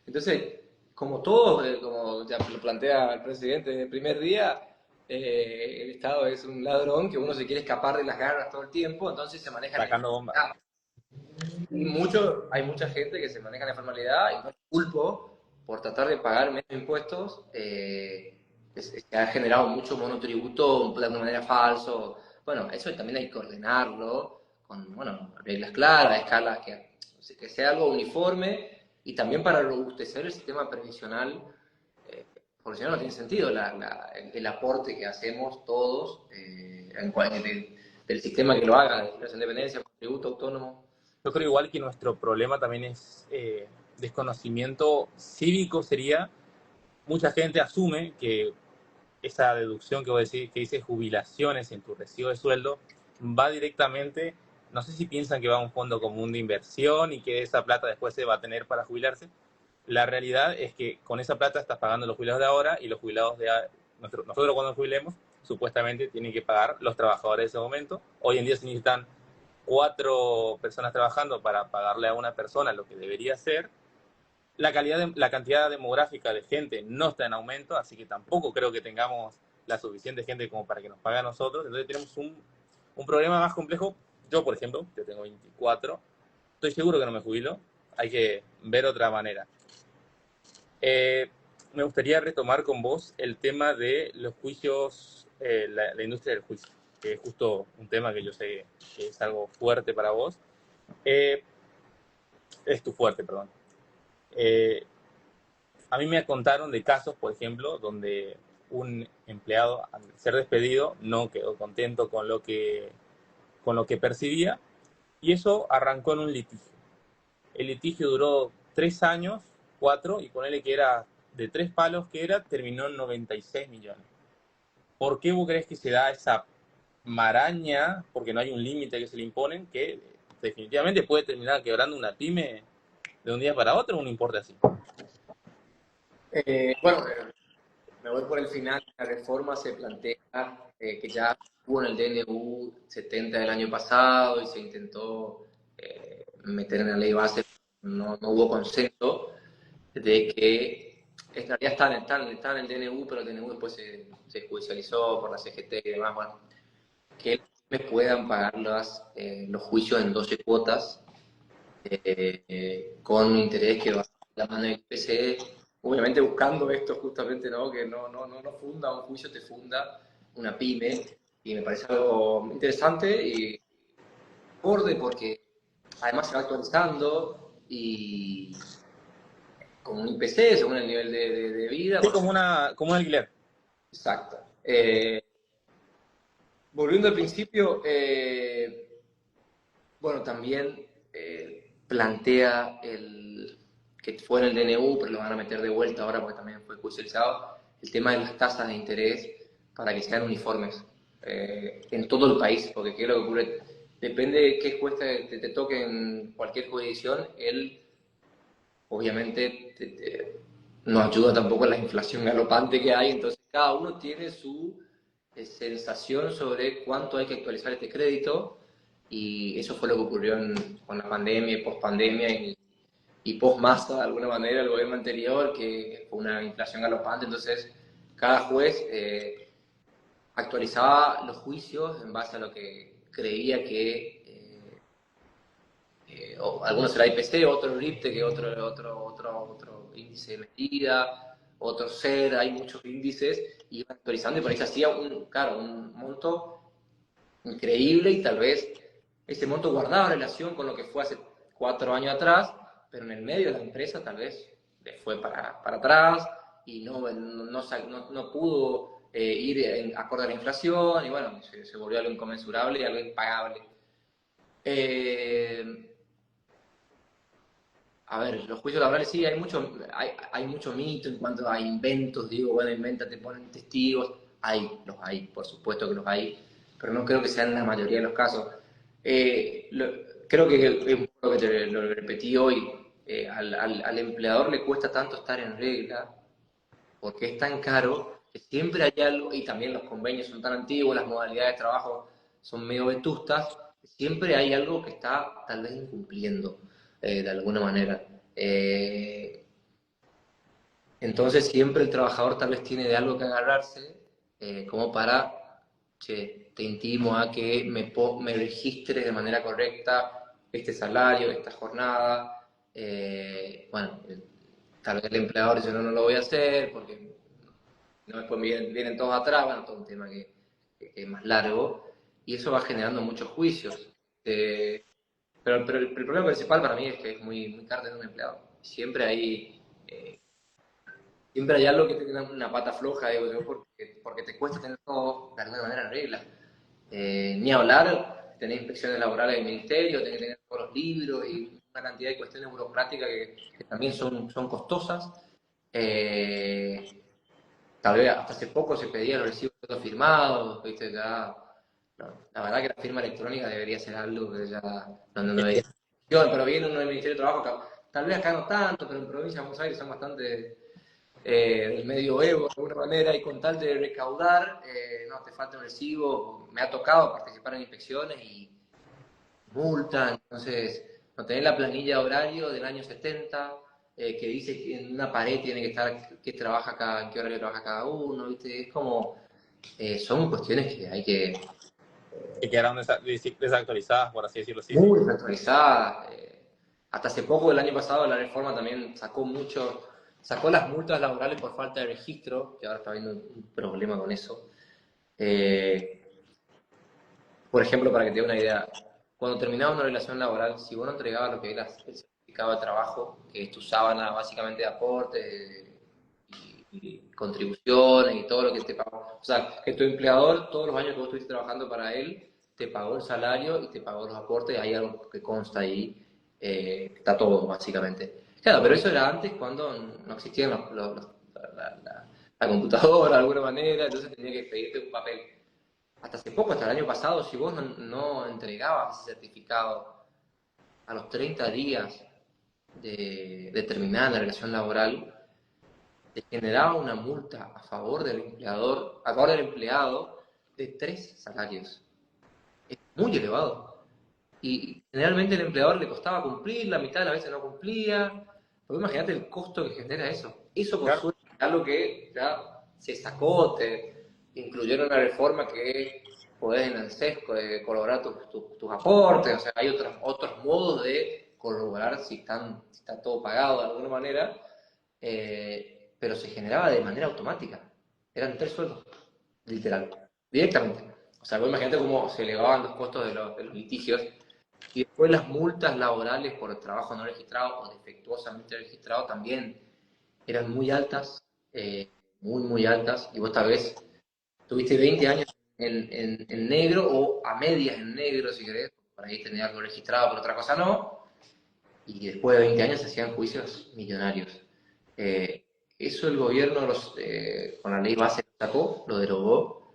[SPEAKER 2] Entonces, como todo, como ya lo plantea el presidente desde el primer día, el Estado es un ladrón que uno se quiere escapar de las garras todo el tiempo, entonces se maneja la
[SPEAKER 1] Sacando bombas.
[SPEAKER 2] informalidad. Y hay mucha gente que se maneja la informalidad y no es culpo por tratar de pagar menos impuestos, que ha generado mucho monotributo de alguna manera falso. Bueno, eso también hay que ordenarlo con, bueno, reglas claras, escalas, que sea algo uniforme y también para robustecer el sistema previsional, porque si no, no tiene sentido el aporte que hacemos todos del sistema que lo haga, de la independencia, tributo autónomo.
[SPEAKER 1] Yo creo igual que nuestro problema también es desconocimiento cívico sería, mucha gente asume que esa deducción que vos decís, que dice jubilaciones en tu recibo de sueldo, va directamente, no sé si piensan que va a un fondo común de inversión y que esa plata después se va a tener para jubilarse. La realidad es que con esa plata estás pagando los jubilados de ahora y los jubilados de nosotros cuando nos jubilemos, supuestamente tienen que pagar los trabajadores de ese momento. Hoy en día se necesitan 4 personas trabajando para pagarle a una persona lo que debería ser. La cantidad demográfica de gente no está en aumento, así que tampoco creo que tengamos la suficiente gente como para que nos pague a nosotros. Entonces tenemos un problema más complejo. Yo, por ejemplo, yo tengo 24, estoy seguro que no me jubilo, hay que ver otra manera. Me gustaría retomar con vos el tema de los juicios, la industria del juicio, que es justo un tema que yo sé que es algo fuerte para vos. Es tu fuerte, perdón. A mí me contaron de casos, por ejemplo, donde un empleado, al ser despedido, no quedó contento con lo que percibía y eso arrancó en un litigio. El litigio duró 3 años, 4, y ponele que era de 3 palos que era, terminó en 96 millones. ¿Por qué vos crees que se da esa maraña? Porque no hay un límite que se le imponen, que definitivamente puede terminar quebrando una pyme de un día para otro, un importe así.
[SPEAKER 2] Bueno, me voy por el final. La reforma se plantea que ya hubo en el DNU 70 del año pasado y se intentó meter en la ley base, no hubo consenso de que en realidad está en el DNU, pero el DNU después se judicializó por la CGT y demás, bueno, que puedan pagar los juicios en 12 cuotas con un interés que va a la mano del IPC, obviamente buscando esto justamente, ¿no? Que no funda un juicio, te funda una pyme, y me parece algo interesante y borde porque además se va actualizando y con un IPC según el nivel de vida.
[SPEAKER 1] Sí, como un alquiler.
[SPEAKER 2] Exacto. Volviendo al principio, bueno, también plantea que fue en el DNU, pero lo van a meter de vuelta ahora porque también fue judicializado, el tema de las tasas de interés para que sean uniformes en todo el país, porque ¿qué es lo que ocurre? Depende de qué juez te toque en cualquier jurisdicción, él obviamente no ayuda tampoco a la inflación galopante que hay, entonces cada uno tiene su sensación sobre cuánto hay que actualizar este crédito, y eso fue lo que ocurrió con la pandemia y post-pandemia y post-masa, de alguna manera, el gobierno anterior, que fue una inflación galopante. Entonces cada juez actualizaba los juicios en base a lo que creía que algunos era IPC, otro RIPTE, que otro índice de medida, otro SER, hay muchos índices, y iban actualizando y por ahí se hacía un monto increíble, y tal vez ese monto guardaba relación con lo que fue hace 4 años atrás, pero en el medio de la empresa tal vez le fue para atrás y no pudo ir acorde a la inflación, y bueno, se volvió algo inconmensurable y algo impagable. A ver, los juicios laborales sí, hay mucho mito en cuanto a inventos, digo, bueno, te ponen testigos, los hay, por supuesto que los hay, pero no creo que sean la mayoría de los casos. Creo que es un poco que lo repetí hoy, al empleador le cuesta tanto estar en regla, porque es tan caro que siempre hay algo, y también los convenios son tan antiguos, las modalidades de trabajo son medio vetustas, siempre hay algo que está tal vez incumpliendo de alguna manera. Entonces siempre el trabajador tal vez tiene de algo que agarrarse como para, che, te intimo a que me registres de manera correcta este salario, esta jornada. Bueno, tal vez el empleador dice, no, no lo voy a hacer porque no después vienen todos atrás, bueno, todo un tema que es más largo, y eso va generando muchos juicios. Pero el problema principal para mí es que es muy caro tener un empleado. Eh, siempre hay algo que te da una pata floja, digo yo, porque te cuesta tener todo de alguna manera en regla. Ni hablar, tener inspecciones laborales del ministerio, tener que tener todos los libros y una cantidad de cuestiones burocráticas que también son costosas. Eh, Tal vez hasta hace poco se pedían los recibos todos firmados, ¿viste? Ya, no, la verdad que la firma electrónica debería ser algo que ya no
[SPEAKER 1] Es
[SPEAKER 2] debería
[SPEAKER 1] que,
[SPEAKER 2] ser. Pero viene uno del Ministerio de Trabajo, tal vez acá no tanto, pero en provincia de Buenos Aires son bastante del medioevo de alguna manera, y con tal de recaudar, no, te falta un recibo. Me ha tocado participar en inspecciones y multa, entonces no tenés la planilla de horario del año 70 que dice que en una pared tiene que estar qué trabaja cada, en qué horario trabaja cada uno, ¿viste? Es como, son cuestiones que hay que
[SPEAKER 1] que quedaron desactualizadas, por así decirlo, sí, sí.
[SPEAKER 2] muy actualizadas. Hasta hace poco, el año pasado, la reforma también sacó las multas laborales por falta de registro, que ahora está habiendo un problema con eso. Eh, Por ejemplo, para que te dé una idea, cuando terminaba una relación laboral, si vos no entregabas lo que era el certificado de trabajo, que es tu sábana básicamente de aporte y contribuciones y todo lo que te pagó, o sea, que tu empleador, todos los años que vos estuviste trabajando para él, te pagó el salario y te pagó los aportes, hay algo que consta ahí, está todo básicamente. Claro, pero eso era antes cuando no existían la computadora de alguna manera, entonces tenía que pedirte un papel. Hasta hace poco, hasta el año pasado, si vos no entregabas ese certificado a los 30 días de terminar la relación laboral, te generaba una multa a favor del empleador, a favor del empleado, de 3 salarios. Es muy elevado. Y generalmente el empleador le costaba cumplir, la mitad de las veces no cumplía. Pero imagínate el costo que genera eso. Eso por
[SPEAKER 1] Claro.
[SPEAKER 2] suerte es algo que ya se sacó, te incluyeron una reforma que podés en ANSES colaborar tus aportes, o sea, hay otros modos de colaborar si está todo pagado de alguna manera, pero se generaba de manera automática. Eran 3 sueldos, literal, directamente. O sea, vos imagínate cómo se elevaban los costos de los litigios, y después las multas laborales por trabajo no registrado o defectuosamente registrado también eran muy altas, muy altas, y vos tal vez tuviste 20 años en negro o a medias en negro, si querés, por ahí tenías algo registrado, pero otra cosa no, y después de 20 años se hacían juicios millonarios. Eh, Eso el gobierno con la ley base lo sacó, lo derogó,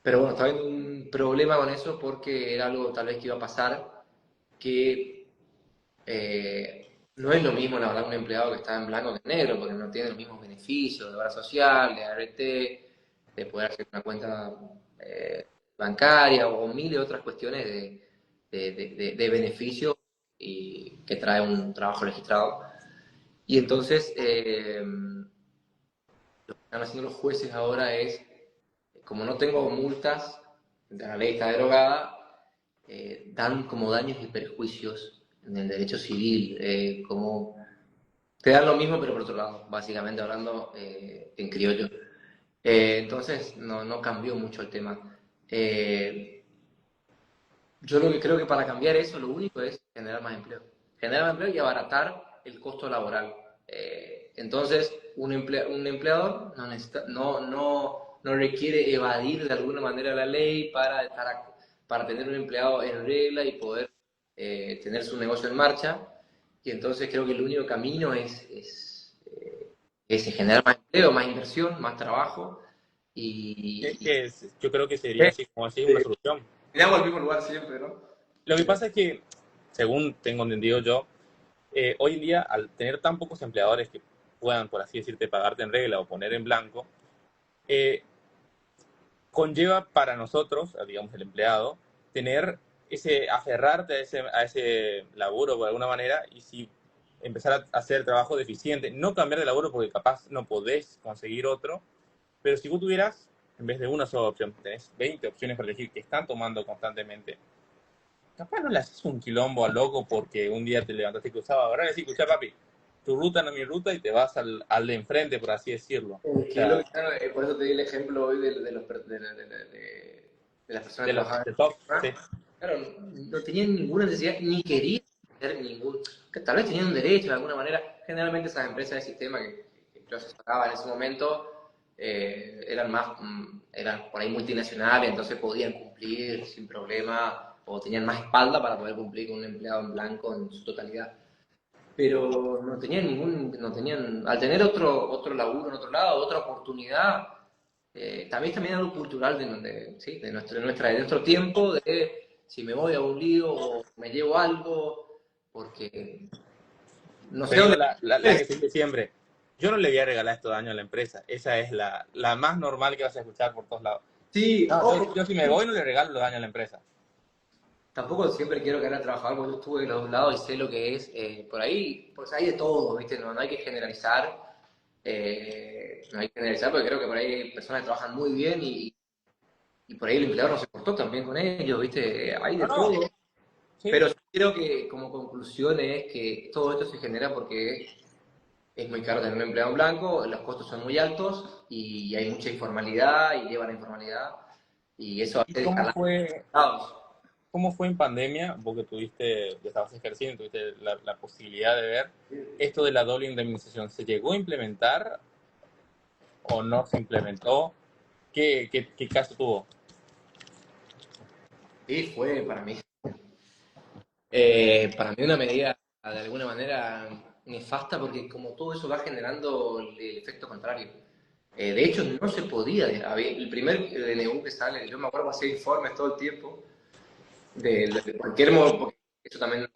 [SPEAKER 2] pero bueno, estaba habiendo un problema con eso porque era algo tal vez que iba a pasar, que no es lo mismo, la verdad, un empleado que está en blanco que en negro, porque no tiene los mismos beneficios de obra social, de ART, de poder hacer una cuenta bancaria o mil de otras cuestiones de beneficios y que trae un trabajo registrado. Y entonces, lo que están haciendo los jueces ahora es, como no tengo multas, la ley está derogada, dan como daños y perjuicios en el derecho civil, como te dan lo mismo pero por otro lado, básicamente hablando en criollo. Entonces no cambió mucho el tema. Yo lo que creo que para cambiar eso, lo único es generar más empleo. Generar más empleo y abaratar el costo laboral. Entonces, un empleador no requiere evadir de alguna manera la ley para tener un empleado en regla y poder tener su negocio en marcha. Y entonces creo que el único camino es generar más empleo, más inversión, más trabajo. Y
[SPEAKER 1] Yo creo que sería así, como así, una solución.
[SPEAKER 2] llegamos al mismo lugar siempre, ¿no?
[SPEAKER 1] Lo que pasa es que, según tengo entendido yo, hoy en día, al tener tan pocos empleadores que puedan, por así decirte, pagarte en regla o poner en blanco, eh, conlleva para nosotros, digamos el empleado, tener aferrarte a ese laburo de alguna manera y si empezar a hacer trabajo deficiente, no cambiar de laburo porque capaz no podés conseguir otro, pero si vos tuvieras, en vez de una sola opción, tenés 20 opciones para elegir que están tomando constantemente, capaz no le haces un quilombo al loco porque un día te levantaste y cruzaba, ahora decís, escuchá papi, tu ruta no es mi ruta y te vas al de enfrente, por así decirlo. O
[SPEAKER 2] Que es lo
[SPEAKER 1] sea,
[SPEAKER 2] que, claro, por eso te di el ejemplo hoy de las personas
[SPEAKER 1] de
[SPEAKER 2] que
[SPEAKER 1] los
[SPEAKER 2] trabajaban
[SPEAKER 1] de
[SPEAKER 2] en
[SPEAKER 1] top,
[SPEAKER 2] el
[SPEAKER 1] sí.
[SPEAKER 2] programa. Claro, no tenían ninguna necesidad, ni querían tener ningún, que tal vez tenían un derecho de alguna manera. Generalmente esas empresas de sistema que yo asesoraba en ese momento eran más, eran por ahí multinacionales, entonces podían cumplir sin problema o tenían más espalda para poder cumplir con un empleado en blanco en su totalidad, pero no tenían no tenían, al tener otro laburo en otro lado, otra oportunidad, también algo cultural ¿sí? De nuestro tiempo, de si me voy a un lío o me llevo algo, porque no
[SPEAKER 1] Te
[SPEAKER 2] sé
[SPEAKER 1] digo
[SPEAKER 2] dónde
[SPEAKER 1] la que se dice siempre, yo no le voy a regalar estos daños a la empresa, esa es la más normal que vas a escuchar por todos lados.
[SPEAKER 2] sí,
[SPEAKER 1] No,
[SPEAKER 2] ojo,
[SPEAKER 1] yo si me voy no le regalo los daños a la empresa.
[SPEAKER 2] tampoco siempre quiero quedar a trabajar porque yo estuve de los dos lados y sé lo que es, por ahí, pues hay de todo, ¿viste? No hay que generalizar, no hay que generalizar porque creo que por ahí hay personas que trabajan muy bien y por ahí el empleador no se portó tan bien con ellos, ¿viste? Hay
[SPEAKER 1] No,
[SPEAKER 2] de
[SPEAKER 1] no,
[SPEAKER 2] todo.
[SPEAKER 1] sí.
[SPEAKER 2] Pero yo creo que como conclusión es que todo esto se genera porque es muy caro tener un empleado en blanco, los costos son muy altos y hay mucha informalidad y lleva la informalidad y eso
[SPEAKER 1] ¿Y
[SPEAKER 2] hace escalar los
[SPEAKER 1] cómo fue en pandemia? Vos que tuviste, ya estabas ejerciendo, tuviste la posibilidad de ver esto de la doble indemnización. ¿Se llegó a implementar o no se implementó? ¿Qué caso tuvo?
[SPEAKER 2] Sí, fue para mí una medida de alguna manera nefasta porque como todo eso va generando el efecto contrario. De hecho, no se podía, el primer DNU que sale, yo me acuerdo que hacía informes todo el tiempo, de cualquier modo, porque eso también,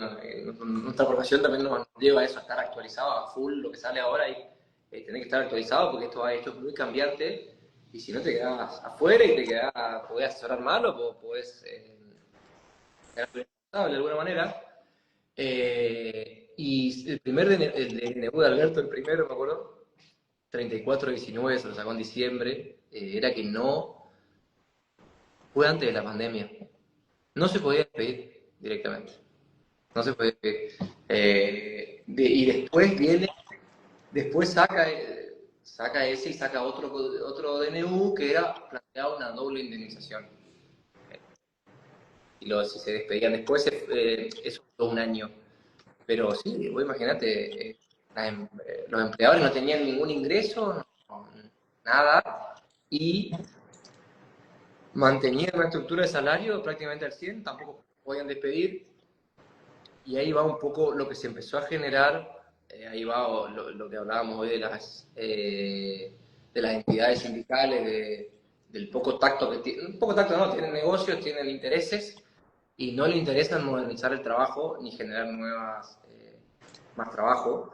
[SPEAKER 2] nuestra profesión también nos lleva a eso, a estar actualizado a full lo que sale ahora y tener que estar actualizado porque esto es muy cambiante y si no te quedas afuera y te quedas, podés asesorar mal o podés quedar responsable de alguna manera. Y el DNU de Alberto, el primero, me acuerdo, 3419, se lo sacó en diciembre, era que no, fue antes de la pandemia, no se podía despedir directamente. No se puede. Y después después saca ese y saca otro DNU que era planteado una doble indemnización. Si se despedían después, eso fue un año. Pero sí, vos imagínate, los empleadores no tenían ningún ingreso, nada, y mantenían una estructura de salario prácticamente al 100, tampoco podían despedir, y ahí va un poco lo que se empezó a generar, ahí va lo que hablábamos hoy de las entidades sindicales, del poco tacto que tienen, poco tacto no, tienen negocios, tienen intereses y no le interesan modernizar el trabajo ni generar más trabajo.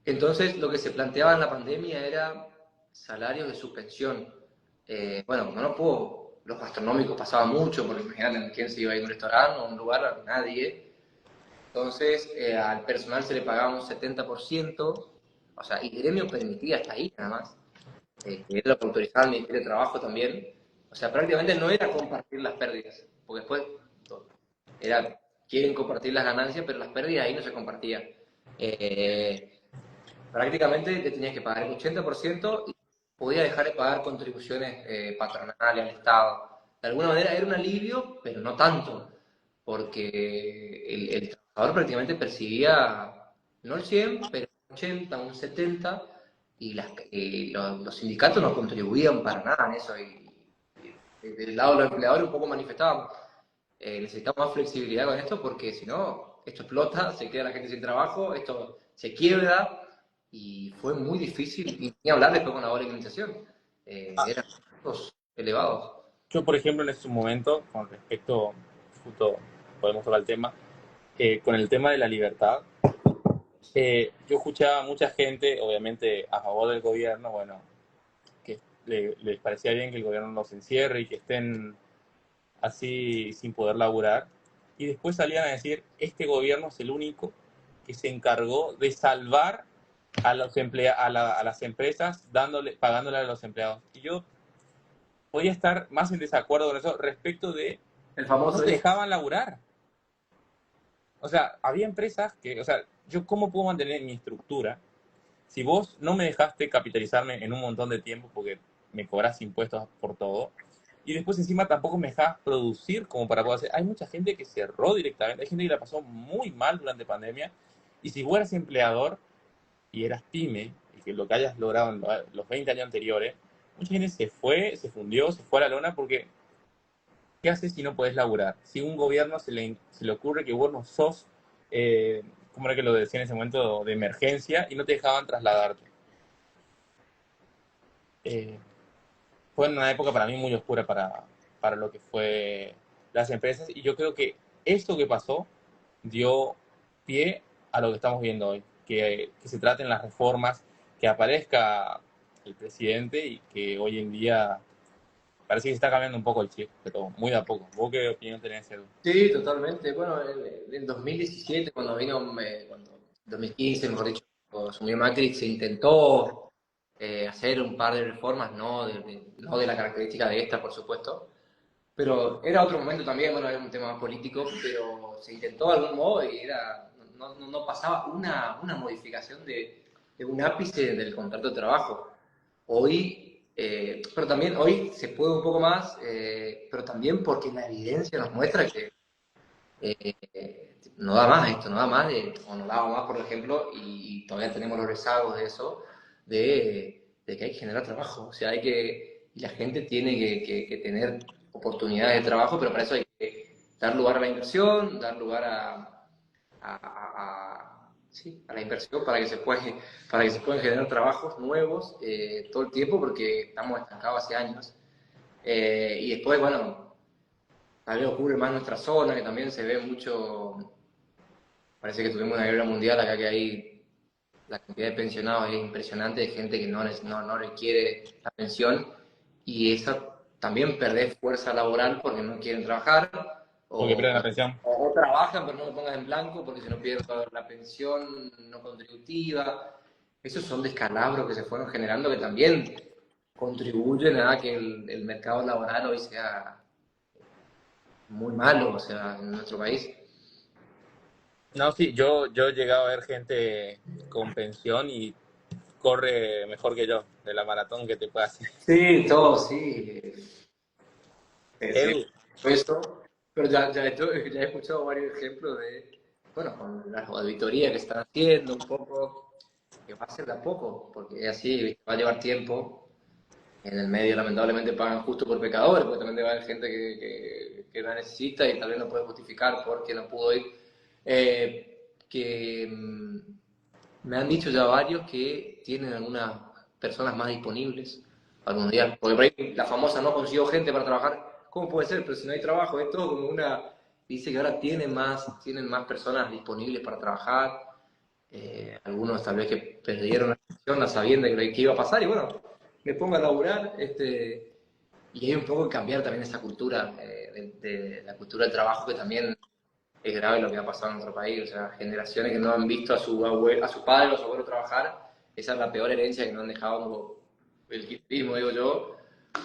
[SPEAKER 2] Entonces lo que se planteaba en la pandemia era salarios de suspensión. Bueno, no lo puedo, los gastronómicos pasaban mucho, porque imagínate quién se iba a ir a un restaurante o a un lugar, nadie. Entonces, al personal se le pagaba un 70%, o sea, y el gremio permitía hasta ahí nada más, que era lo que autorizaba el Ministerio de Trabajo también. O sea, prácticamente no era compartir las pérdidas, porque después era, quieren compartir las ganancias, pero las pérdidas ahí no se compartían. Prácticamente te tenías que pagar el 80% y podías dejar de pagar contribuciones patronales al Estado. De alguna manera era un alivio, pero no tanto, porque el trabajador prácticamente percibía no el 100, pero un 80, un 70, y los sindicatos no contribuían para nada en eso. Y del lado de los empleadores un poco manifestábamos, necesitamos más flexibilidad con esto porque si no, esto explota, se queda la gente sin trabajo, esto se quiebra y fue muy difícil, y ni hablar después con la organización. Eran costos elevados.
[SPEAKER 1] Yo, por ejemplo, en este momento, con respecto, justo podemos tocar el tema, con el tema de la libertad, Yo escuchaba a mucha gente, obviamente a favor del gobierno, bueno, que les parecía bien que el gobierno los encierre y que estén así sin poder laburar. Y después salían a decir, este gobierno es el único que se encargó de salvar a, a las empresas pagándole a los empleados. Y yo podía estar más en desacuerdo con eso respecto de
[SPEAKER 2] El
[SPEAKER 1] no
[SPEAKER 2] famoso
[SPEAKER 1] te
[SPEAKER 2] es,
[SPEAKER 1] dejaban laburar. O sea, había empresas que, o sea, yo cómo puedo mantener mi estructura si vos no me dejaste capitalizarme en un montón de tiempo porque me cobras impuestos por todo, y después encima tampoco me dejas producir como para poder hacer. Hay mucha gente que cerró directamente, hay gente que la pasó muy mal durante pandemia, y si vos eras empleador y eras pyme, y que lo que hayas logrado en los 20 años anteriores, mucha gente se fue, se fundió, se fue a la lona porque ¿qué haces si no podés laburar? Si un gobierno se le ocurre que vos no sos, eh, ¿cómo era que lo decía en ese momento de emergencia y no te dejaban trasladarte? Eh, Fue una época para mí muy oscura para lo que fue las empresas y yo creo que esto que pasó dio pie a lo que estamos viendo hoy, que se traten las reformas, que aparezca el presidente y que hoy en día parece que se está cambiando un poco el chip, pero muy de a poco. ¿Vos qué opinión tenés, Edu?
[SPEAKER 2] sí, totalmente. Bueno, en 2017, cuando vino, 2015, mejor dicho, cuando asumió Macri, se intentó hacer un par de reformas, no de la característica de esta, por supuesto, pero era otro momento también, bueno, era un tema más político, pero se intentó de algún modo y no pasaba una modificación de un ápice del contrato de trabajo. Hoy, pero también hoy se puede un poco más, pero también porque la evidencia nos muestra que no da más esto, no da más, o no daba más, por ejemplo, y todavía tenemos los rezagos de eso, de que hay que generar trabajo, o sea, y la gente tiene que tener oportunidades de trabajo, pero para eso hay que dar lugar a la inversión, dar lugar sí, a la inversión para que se puedan generar trabajos nuevos todo el tiempo, porque estamos estancados hace años. Y después, bueno, tal vez ocurre más en nuestra zona, que también se ve mucho. Parece que tuvimos una guerra mundial acá, que hay la cantidad de pensionados es impresionante, de gente que no requiere la pensión, y esa también perdés fuerza laboral porque no quieren trabajar,
[SPEAKER 1] Porque
[SPEAKER 2] o,
[SPEAKER 1] pierden la pensión.
[SPEAKER 2] o trabajan pero no lo pongas en blanco porque si no pierdo la pensión no contributiva. Esos son descalabros que se fueron generando que también contribuyen a que el mercado laboral hoy sea muy malo, o sea, en nuestro país.
[SPEAKER 1] No, sí, yo he llegado a ver gente con pensión y corre mejor que yo de la maratón que te puede hacer.
[SPEAKER 2] Sí, todo, sí. Sí,
[SPEAKER 1] Edu,
[SPEAKER 2] esto, pero ya he escuchado varios ejemplos de, bueno, con las auditorías que están haciendo un poco, que va a ser de a poco, porque así ¿viste? Va a llevar tiempo. En el medio lamentablemente pagan justo por pecadores, porque también va a haber gente que la necesita y tal vez no puede justificar porque no pudo ir. Que me han dicho ya varios que tienen algunas personas más disponibles algún día, porque por ahí la famosa no consiguió gente para trabajar. ¿Cómo puede ser? Pero si no hay trabajo, es todo como una. Dice que ahora tienen más personas disponibles para trabajar. Algunos tal vez que perdieron la decisión, la sabiendo de que iba a pasar, y bueno, me pongo a laburar. Y hay un poco que cambiar también esa cultura, de la cultura del trabajo, que también es grave lo que ha pasado en nuestro país. O sea, generaciones que no han visto a su padre o a su abuelo trabajar, esa es la peor herencia que nos han dejado el kirchnerismo, digo yo,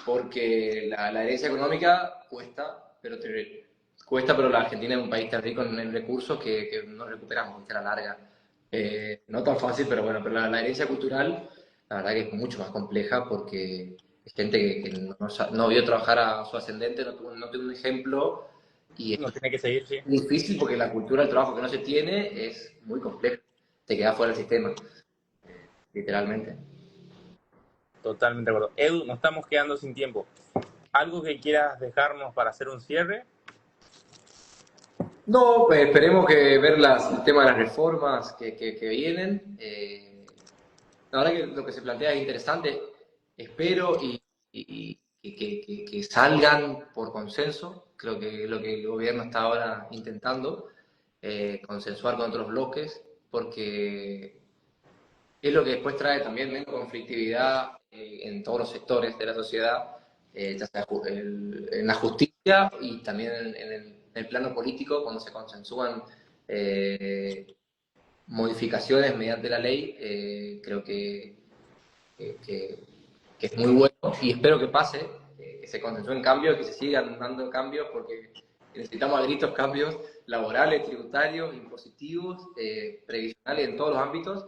[SPEAKER 2] porque la herencia económica cuesta, pero la Argentina es un país tan rico en recursos que no recuperamos, ¿viste? A la larga. No tan fácil, pero bueno, pero la herencia cultural, la verdad que es mucho más compleja porque es gente que no vio trabajar a su ascendente, no tuvo un ejemplo, y
[SPEAKER 1] no tiene que seguir, sí.
[SPEAKER 2] difícil porque la cultura del trabajo que no se tiene es muy compleja. Te quedas fuera del sistema, literalmente.
[SPEAKER 1] Totalmente de acuerdo. Edu, nos estamos quedando sin tiempo. ¿Algo que quieras dejarnos para hacer un cierre?
[SPEAKER 2] No, pues esperemos que ver el tema de las reformas que vienen. La verdad que lo que se plantea es interesante. Espero que salgan por consenso. Creo que es lo que el gobierno está ahora intentando, consensuar con otros bloques. porque es lo que después trae también menos conflictividad en todos los sectores de la sociedad, ya sea en la justicia y también en el plano político, cuando se consensúan modificaciones mediante la ley, creo que, que es muy bueno y espero que pase, que se consensúen cambios, que se sigan dando cambios, porque necesitamos a gritos cambios laborales, tributarios, impositivos, previsionales en todos los ámbitos,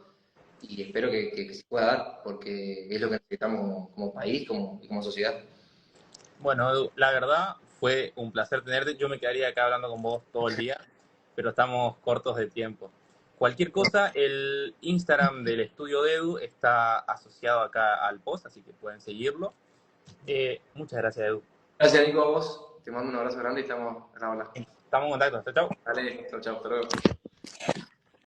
[SPEAKER 2] y espero que se pueda dar, porque es lo que necesitamos como país y como sociedad.
[SPEAKER 1] Bueno, Edu, la verdad fue un placer tenerte. Yo me quedaría acá hablando con vos todo el día, pero estamos cortos de tiempo. Cualquier cosa, el Instagram del estudio de Edu está asociado acá al post, así que pueden seguirlo. Muchas gracias, Edu.
[SPEAKER 2] Gracias, Nico, a vos. Te mando un abrazo grande y estamos a la habla.
[SPEAKER 1] Estamos en contacto. Chao, chao.
[SPEAKER 2] Dale, chao, chao, hasta luego.